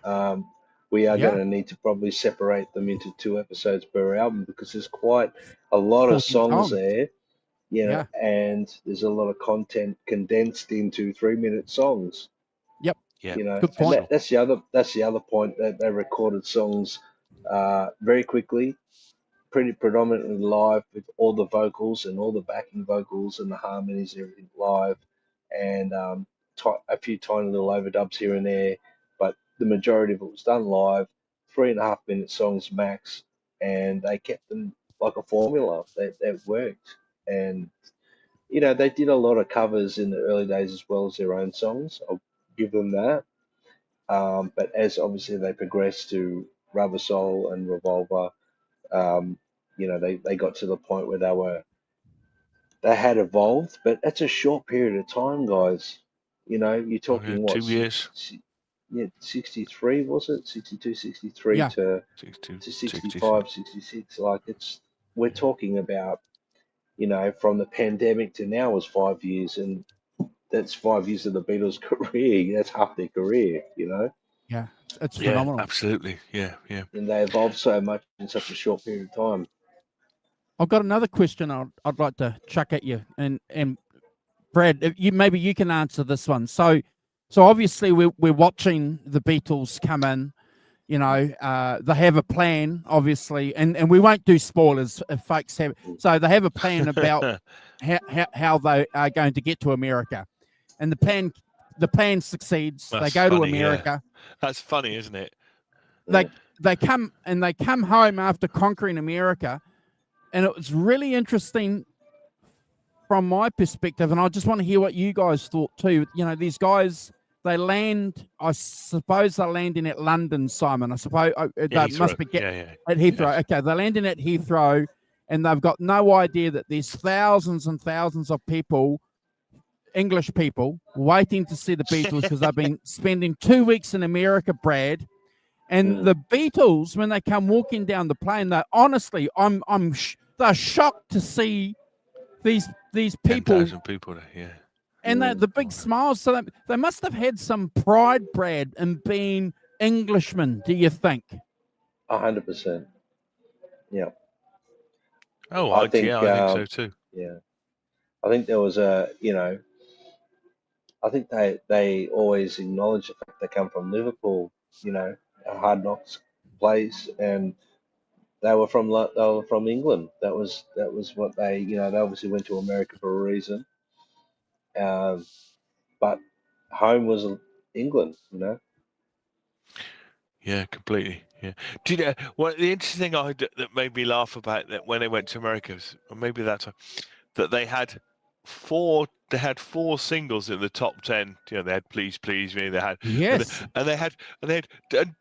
we are going yeah, to need to probably separate them into 2 episodes per album because there's quite a lot of 14 songs songs. there, Yeah, and there's a lot of content condensed into 3-minute songs, yep, Yeah, good and point. sure. that's the other point, that they recorded songs very quickly, pretty predominantly live, with all the vocals and all the backing vocals and the harmonies and everything live, and a few tiny little overdubs here and there, but the majority of it was done live, 3.5 minute songs max, and they kept them like a formula that worked. And they did a lot of covers in the early days as well as their own songs. I'll give them that. But as obviously they progressed to Rubber Soul and Revolver, um, they got to the point where they had evolved, but that's a short period of time, guys. You're Oh, yeah, talking what, 2 years, 63 was it? 62, 63 Yeah, to 62, 66. 65, 66. Like we're talking about, from the pandemic to now was 5 years, and that's 5 years of the Beatles' career. That's half their career. yeah, it's Yeah, phenomenal. absolutely. Yeah, yeah. And they evolved so much in such a short period of time. I've got another question I'd like to chuck at you, and Brad, maybe you can answer this one. So obviously we're watching the Beatles come in. They have a plan, obviously, and we won't do spoilers if folks have. So they have a plan about how they are going to get to America, and the plan succeeds. They That's go to funny. Yeah, America. that's funny, isn't it? They they come home after conquering America, and it was really interesting from my perspective, and I just want to hear what you guys thought too. These guys, they land, I suppose they're landing at London, Simon. I suppose Yeah, they must be yeah. at Heathrow. Yes. Okay, they're landing at Heathrow, and they've got no idea that there's thousands and thousands of people, English people, waiting to see the Beatles because they've been spending 2 weeks in America, Brad. And the Beatles, when they come walking down the plane, they're honestly, they're shocked to see these people, 10,000 people there. Yeah. and the big smiles. So they must have had some pride, Brad, in being Englishmen. Do you think? 100%. Yeah. Oh, I I think, so too. yeah, I think there was I think they always acknowledge the fact they come from Liverpool, a hard knocks place, and they were from England. That was what they obviously went to America for a reason, but home was England. Yeah, completely. Yeah. Do you know what the interesting thing that made me laugh about that when they went to America was, or maybe that time, that they had four singles in the top 10. They had Please Please Me, they had Yes, and they had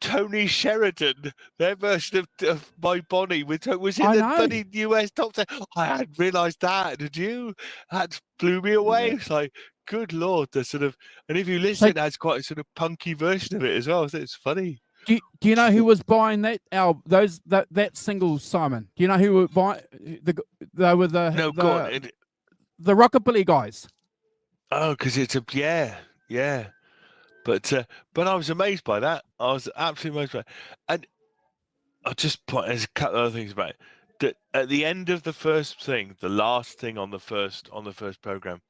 Tony Sheridan, their version of My Bonnie was in I the know. bloody US top 10. I hadn't realised that. Did you? That blew me away. Yeah. It's like, good Lord, the sort of, and if you So, listen, it has quite a sort of punky version of it as well. So it's funny. do you know who was buying that album? That single, Simon? Do you know who were buying they were No, go on. the rockabilly guys? Oh, because it's yeah. But I was amazed by that. I was absolutely amazed by it. And I'll just point. There's a couple of other things about it. That at the end of the first thing, the last thing on the first program,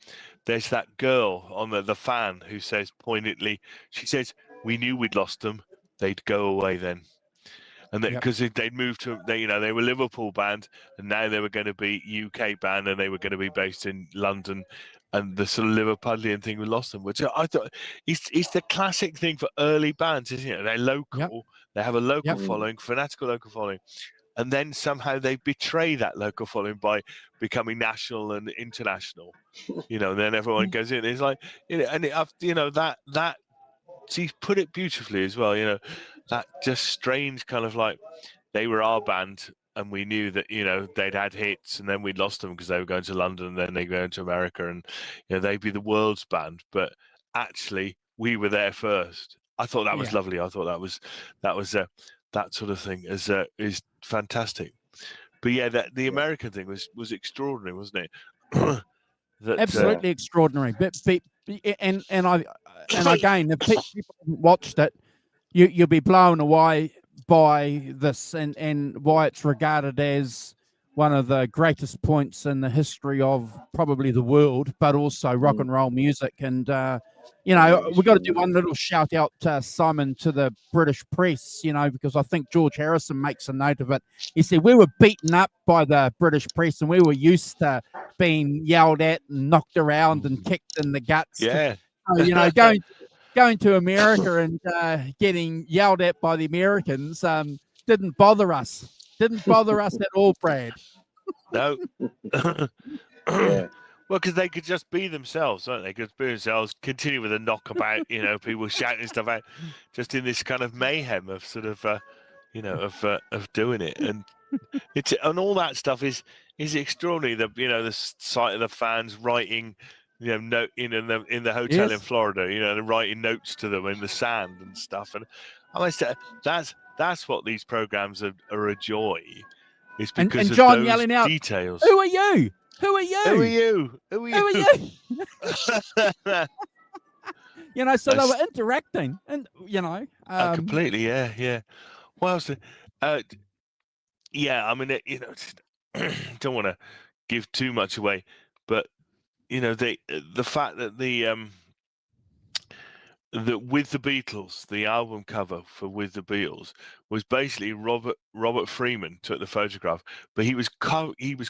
there's that girl on the fan who says poignantly, she says, "We knew we'd lost them. They'd go away then." And because they'd moved to, they were Liverpool band, and now they were going to be UK band, and they were going to be based in London, and the sort of Liverpudlian thing we lost them, which I thought it's the classic thing for early bands, isn't it? They're local, they have a local following, fanatical local following, and then somehow they betray that local following by becoming national and international. And then everyone goes in. It's like, and that. She's put it beautifully as well. That just strange kind of like they were our band and we knew that they'd had hits and then we'd lost them because they were going to London and then they were going to America and they'd be the world's band, but actually we were there first I thought that was Yeah. lovely. I thought that was that sort of thing is fantastic. But yeah, the American thing was extraordinary, wasn't it? Absolutely extraordinary. But and again, if people haven't watched it, you'll be blown away by this and why it's regarded as one of the greatest points in the history of probably the world, but also rock and roll music. And we've got to do one little shout out, Simon, to the British press, because I think George Harrison makes a note of it. He said, we were beaten up by the British press and we were used to being yelled at and knocked around and kicked in the guts. Yeah. Going to America and getting yelled at by the Americans didn't bother us. Didn't bother us at all, Brad. No. Yeah. Well, because they could just be themselves, don't they? Could be themselves, continue with a knockabout, people shouting stuff out, just in this kind of mayhem of sort of, of doing it, and all that stuff is extraordinary. The sight of the fans writing, note in the hotel in Florida, they're writing notes to them in the sand and stuff, and I say that's what these programs are a joy. It's because and of John those yelling out, details. Who are you? Who are you? Who are you? Who are you? Who are you? So they were interacting, and completely, yeah. What else? Yeah, I mean, don't want to give too much away, but the fact that that With the Beatles, the album cover for With the Beatles, was basically Robert Freeman took the photograph, but he was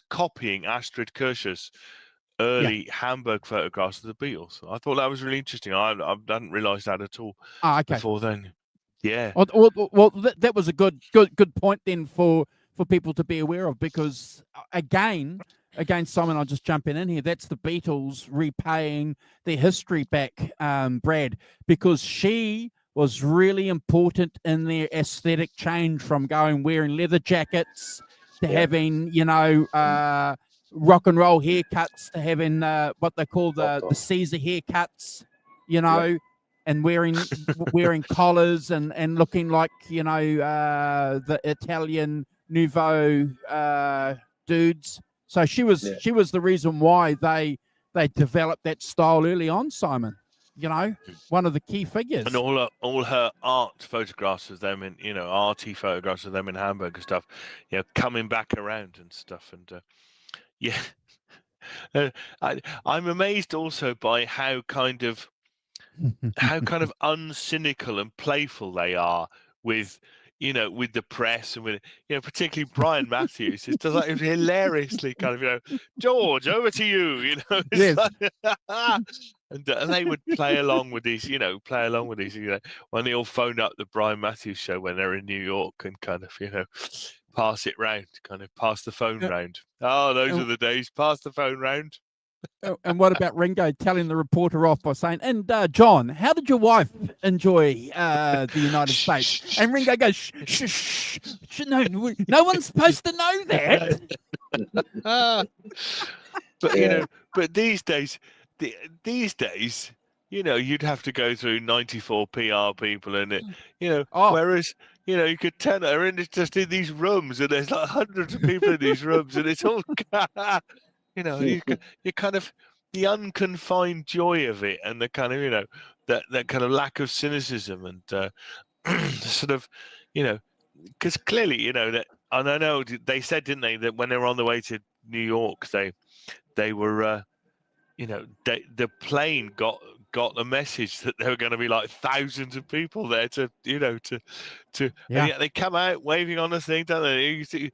copying Astrid Kirch's early Hamburg photographs of the Beatles. I thought that was really interesting. I hadn't realised that at all before then. Yeah. Well, that was a good point then for people to be aware of, because again, Simon, I'll just jump in here. That's the Beatles repaying their history back, Brad, because she was really important in their aesthetic change from wearing leather jackets to having, rock and roll haircuts, to having what they call the Caesar haircuts, and wearing collars and looking like, the Italian Nouveau dudes. So she was the reason why they developed that style early on, Simon. One of the key figures. And all her art photographs of them in, arty photographs of them in Hamburg and stuff, coming back around and stuff. And I'm amazed also by how kind of uncynical and playful they are with the press and with particularly Brian Matthews. It does like hilariously kind of George, over to you. Yes. And they would play along with these, when they all phone up the Brian Matthews show when they're in New York and kind of pass it round, kind of pass the phone round. Oh, those are the days. Pass the phone round. And what about Ringo telling the reporter off by saying, and John, how did your wife enjoy the United States? And Ringo goes, shh, shh, shh, no one's supposed to know that. But these days, you'd have to go through 94 PR people, and whereas you could tell they're just in these rooms, and there's like hundreds of people in these rooms, and it's all you kind of the unconfined joy of it, and the kind of that kind of lack of cynicism, and sort of because clearly that, and I know they said, didn't they, that when they were on the way to New York, they were the plane got the message that there were going to be like thousands of people there to and yet they come out waving on the thing, don't they? You see,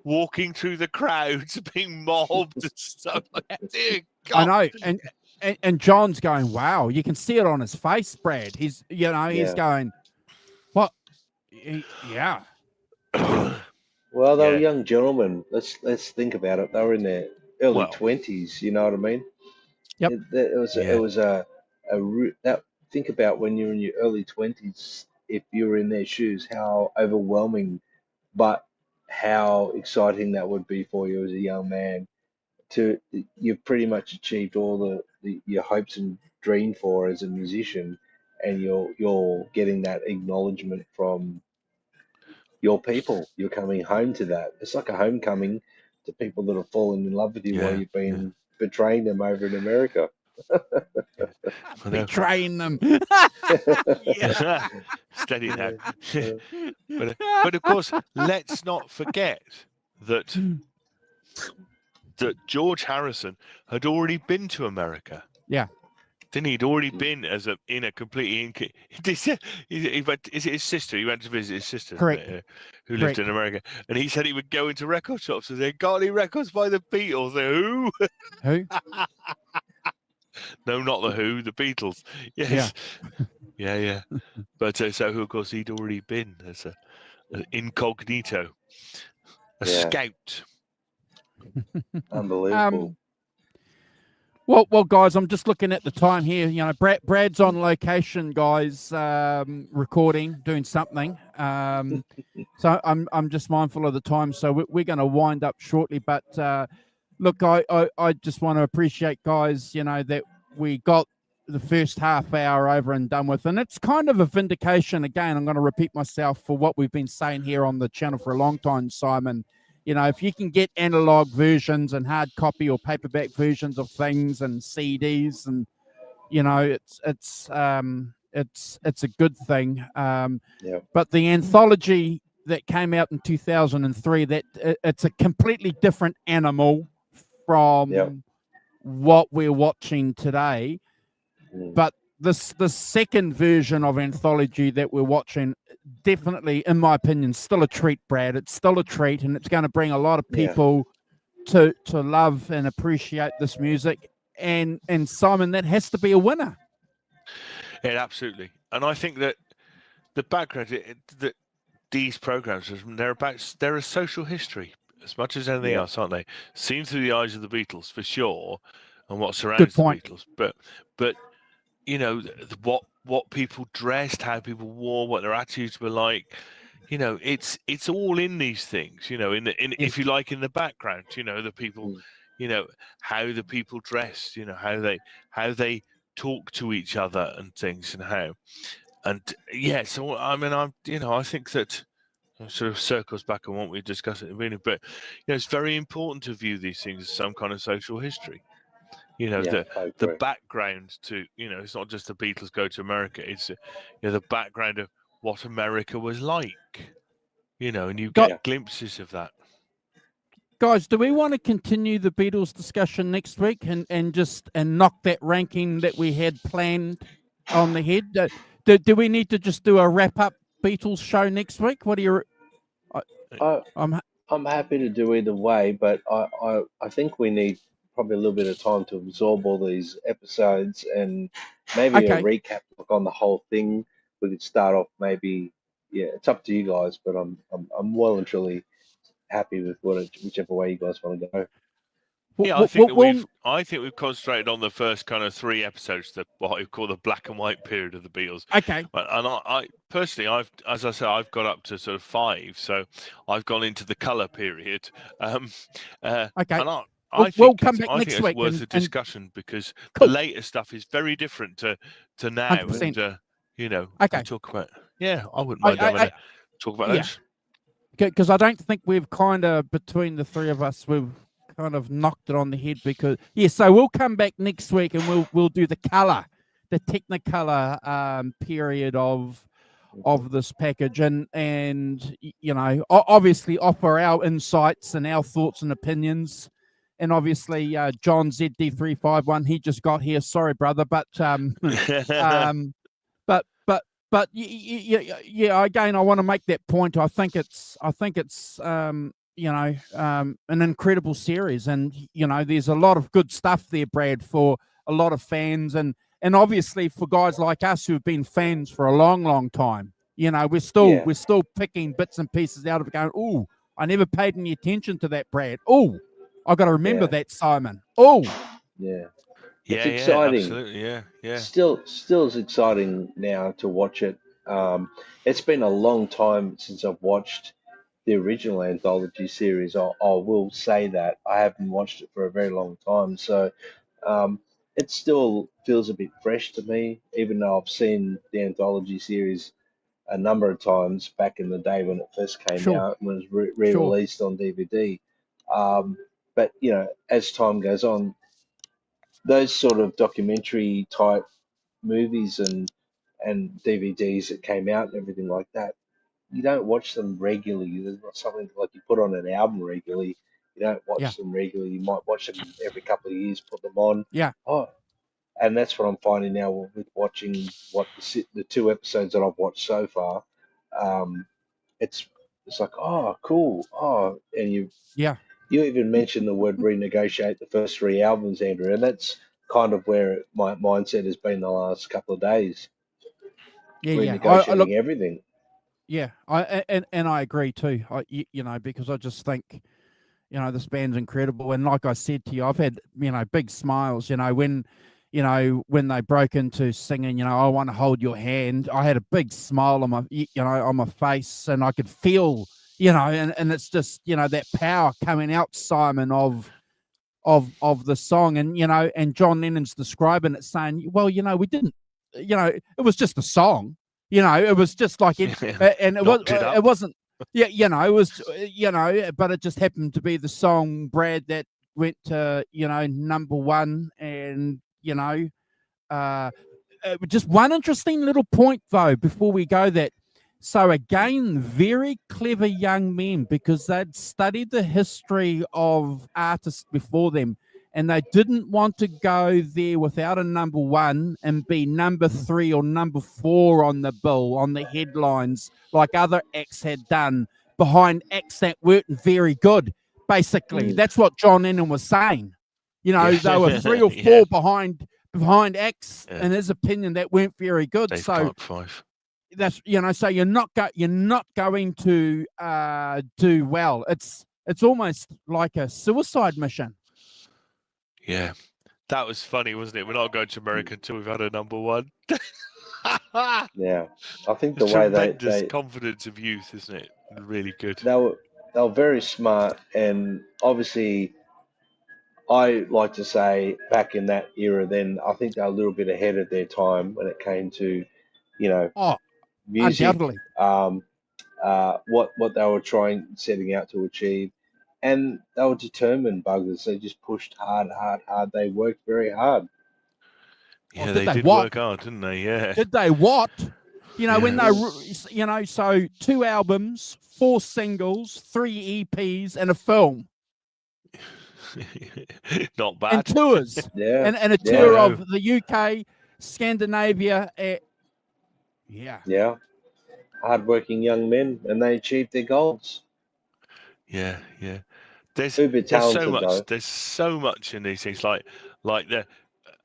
walking through the crowds, being mobbed and stuff like that. Dear God. I know, and John's going, wow, you can see it on his face, Brad. He's he's going, what? Yeah. Well, they were young gentlemen. Let's think about it. They were in their early 20s. You know what I mean? Yep. It was think about when you're in your early 20s. If you were in their shoes, how overwhelming, but how exciting that would be for you as a young man. You've pretty much achieved all your hopes and dream for as a musician, and you're getting that acknowledgement from your people. You're coming home to that. It's like a homecoming to people that have fallen in love with you while Yeah, you've been betraying them over in America. I know. Betraying them. Yeah. Steady now. Yeah. But of course, let's not forget that George Harrison had already been to America. Yeah. Then he'd already been in a completely is it his sister? He went to visit his sister, Correct. who lived Correct. in America, and he said he would go into record shops and say, "Got any records by the Beatles?" Who? Who? No, not the Who, the Beatles. Yes, yeah. But so of course he'd already been as an incognito, a Yeah. scout. Unbelievable. Well, guys, I'm just looking at the time here. You know, Brad's on location, guys, recording, doing something. So I'm just mindful of the time. So we're going to wind up shortly. But look, I just want to appreciate, guys, you know, that we got the first half hour over and done with, and it's kind of a vindication. Again, I'm going to repeat myself for what we've been saying here on the channel for a long time, Simon. You know, if you can get analog versions and hard copy or paperback versions of things and CDs, and you know, it's a good thing. But the anthology that came out in 2003, that it's a completely different animal from what we're watching today. But the second version of anthology that we're watching, definitely, in my opinion, still a treat, Brad. It's still a treat, and it's going to bring a lot of people to love and appreciate this music. And Simon, that has to be a winner. Yeah, absolutely. And I think that the background that these programs they're a social history as much as anything else, aren't they? Seen through the eyes of the Beatles for sure, and what surrounds the Beatles. But you know what people dressed, how people wore, what their attitudes were like. You know, it's all in these things. You know, if you like, in the background. You know, the people. You know, how the people dressed. You know, how they talk to each other and things, and yeah. So I mean, I think that sort of circles back on what we discussed at the beginning. But it's very important to view these things as some kind of social history. You know, the background to, it's not just the Beatles go to America. It's the background of what America was like. And you get glimpses of that. Guys, do we want to continue the Beatles discussion next week and knock that ranking that we had planned on the head? Do we need to just do a wrap up Beatles show next week? What do you? I'm happy to do either way, but I think we need probably a little bit of time to absorb all these episodes and maybe a recap on the whole thing. We could start off maybe. Yeah, it's up to you guys, but I'm well and truly happy with whichever way you guys want to go. Yeah, I think we've concentrated on the first kind of 3 episodes, what we call the black and white period of the Beatles. Okay. And I personally, as I said, I've got up to sort of 5, so I've gone into the colour period. Okay. And I think we'll come back next it's week worth a discussion because cool. the later stuff is very different to now. 100%. And okay. we talk about. Yeah, I wouldn't mind having a talk about those. Because I don't think we've kind of, between the 3 of us, we've kind of knocked it on the head because so we'll come back next week and we'll do the technicolor period of this package and obviously offer our insights and our thoughts and opinions. And obviously John ZD351, he just got here, sorry brother, but but yeah, again, I want to make that point. I think it's an incredible series, and there's a lot of good stuff there, Brad, for a lot of fans, and obviously for guys like us who've been fans for a long time. We're still picking bits and pieces out of it, going, "Oh, I never paid any attention to that, Brad. Oh, I got to remember that, Simon. Oh, yeah." It's exciting. Absolutely, yeah. Still is exciting now to watch it. It's been a long time since I've watched the original anthology series. I will say that I haven't watched it for a very long time. So it still feels a bit fresh to me, even though I've seen the anthology series a number of times back in the day when it first came Sure, out, when it was sure. re-released on DVD. But as time goes on, those sort of documentary type movies and DVDs that came out and everything like that, you don't watch them regularly. There's not something like you put on an album regularly. You don't Yeah, watch them regularly. You might watch them every couple of years, put them on. yeah, Oh, and that's what I'm finding now with watching the 2 episodes that I've watched so far. Um, it's it's like, oh, cool. Oh, and yeah, you even mentioned the word renegotiate the first 3 albums, Andrew, and that's kind of where my mindset has been the last couple of days, yeah, yeah. I look, renegotiating everything. yeah, and I agree too. Because I just think, this band's incredible. And like I said to you, I've had, big smiles, when they broke into singing, I want to hold your hand. I had a big smile on my face, and I could feel, and it's just, that power coming out, Simon, of the song. And, and John Lennon's describing it saying, well, we didn't, it was just a song, it was just like it, and it wasn't, yeah, it was, but it just happened to be the song, Brad, that went to, number one. And, just one interesting little point, though, before we go, so again, very clever young men, because they'd studied the history of artists before them, and they didn't want to go there without a number one and be number 3 or number 4 on the bill, on the headlines, like other acts had done, behind acts that weren't very good. Basically, that's what John Lennon was saying. They were 3 or 4 behind acts, in his opinion, that weren't very good. Dave so Clark 5. that's so you're not going to do well. It's almost like a suicide mission. Yeah, that was funny, wasn't it? We're not going to America until we've had a number one. Yeah, I think the It's way tremendous they confidence of youth, isn't it? Really good. they were very smart, and obviously I like to say back in that era, then I think they're a little bit ahead of their time when it came to, you know, Oh, music, undoubtedly. what they were setting out to achieve, and they were determined buggers. They just pushed hard. They worked very hard. Yeah, did they they did what? work hard, didn't they? Yeah. Did they what? When Yeah. they, so 2 albums, 4 singles, 3 EPs, and a film, Not and bad. tours, Yeah, and a yeah, tour I of the UK, Scandinavia. Yeah, yeah. Hardworking young men, and they achieved their goals. Yeah, yeah. There's Uber so talented much. though. There's so much in these things. Like the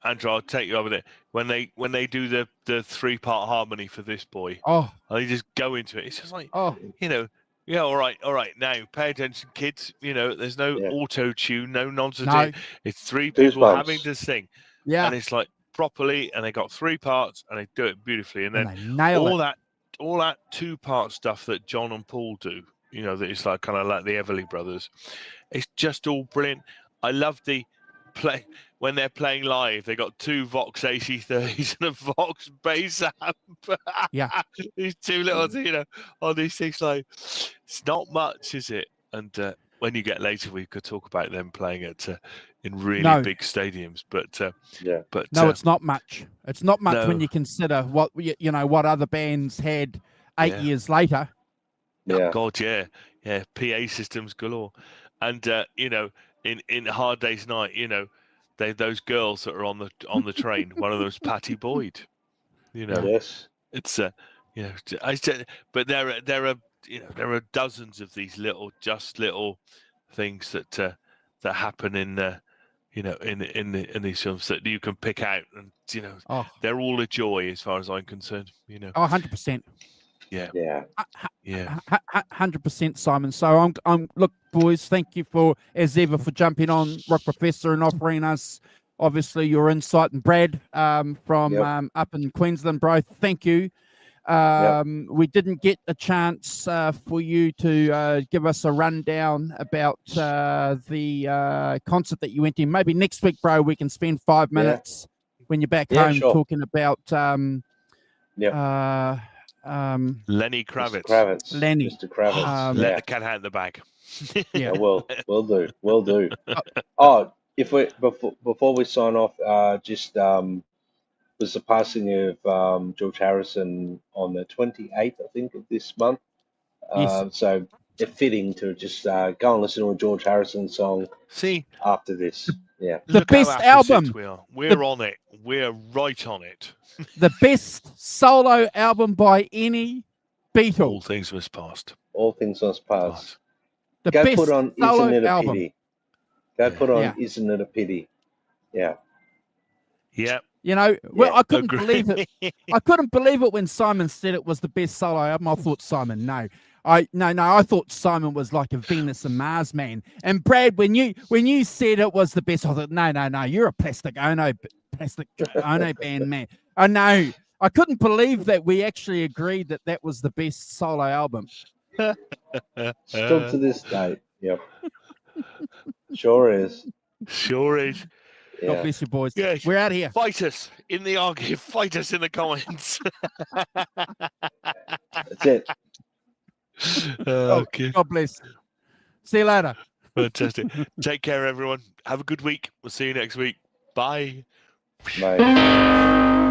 Andrew, I'll take you over there. When they do the 3-part harmony for This Boy, oh, and they just go into it. It's just like, oh, yeah, all right. Now pay attention, kids. There's no Yeah, auto tune, no nonsense. no, It's 3 people having goosebumps. to sing, yeah, and it's like properly, and they got 3 parts, and they do it beautifully. And and then they nail all it. that 2-part stuff that John and Paul do, that it's like kind of like the Everly Brothers. It's just all brilliant. I love the play when they're playing live. They got 2 Vox AC30s and a Vox bass amp. Yeah. These 2 little, on these things. Like, it's not much, is it? And when you get later, we could talk about them playing it in really No. big stadiums. But Yeah, No, it's not much. It's not much when No. you consider what what other bands had 8 Yeah. years later. yeah, God, yeah, PA systems galore, and in Hard Day's Night, those girls that are on the train. One of them's Patty Boyd. yes, It's I said, but there are dozens of these little things that happen in in these films that you can pick out, and Oh, they're all a joy as far as I'm concerned. 100%. Yeah, yeah. yeah. 100%, Simon. So I'm look, boys, thank you as ever for jumping on Rock Professor and offering us obviously your insight. And Brad from Yep. up in Queensland, bro, thank you. We didn't get a chance for you to give us a rundown about the concert that you went to. Maybe next week, bro, we can spend 5 minutes when you're back home sure. talking about Lenny Kravitz. Mr. Kravitz. Lenny. Mr. Kravitz. Let the cat out of the bag. Yeah. Will do. Oh, if we before we sign off, just was the passing of George Harrison on the 28th, I think, of this month. Yes. So it's fitting to just go and listen to a George Harrison song. See, after this, The look how best album. opposites we are. We're on it. We're right on it. The best solo album by any Beatle. All things must pass. All things must pass. The Go best put on solo Isn't It a album. Pity? Go put on Yeah. Isn't It a Pity? Yeah. Yeah. You know, well, Yeah. I couldn't Agree. believe it. I couldn't believe it when Simon said it was the best solo album. I thought Simon, no. I thought Simon was like a Venus and Mars man. And Brad, when you said it was the best, I thought, no, you're a Plastic Ono band man. I know. I couldn't believe that we actually agreed that that was the best solo album. Still to this day. Yep. Sure is. Sure is. Yeah. God bless you, boys. Yes. We're out of here. Fight us in the argument. Fight us in the comments. That's it. Okay. God bless. See you later. Fantastic. Take care, everyone. Have a good week. We'll see you next week. Bye. Bye.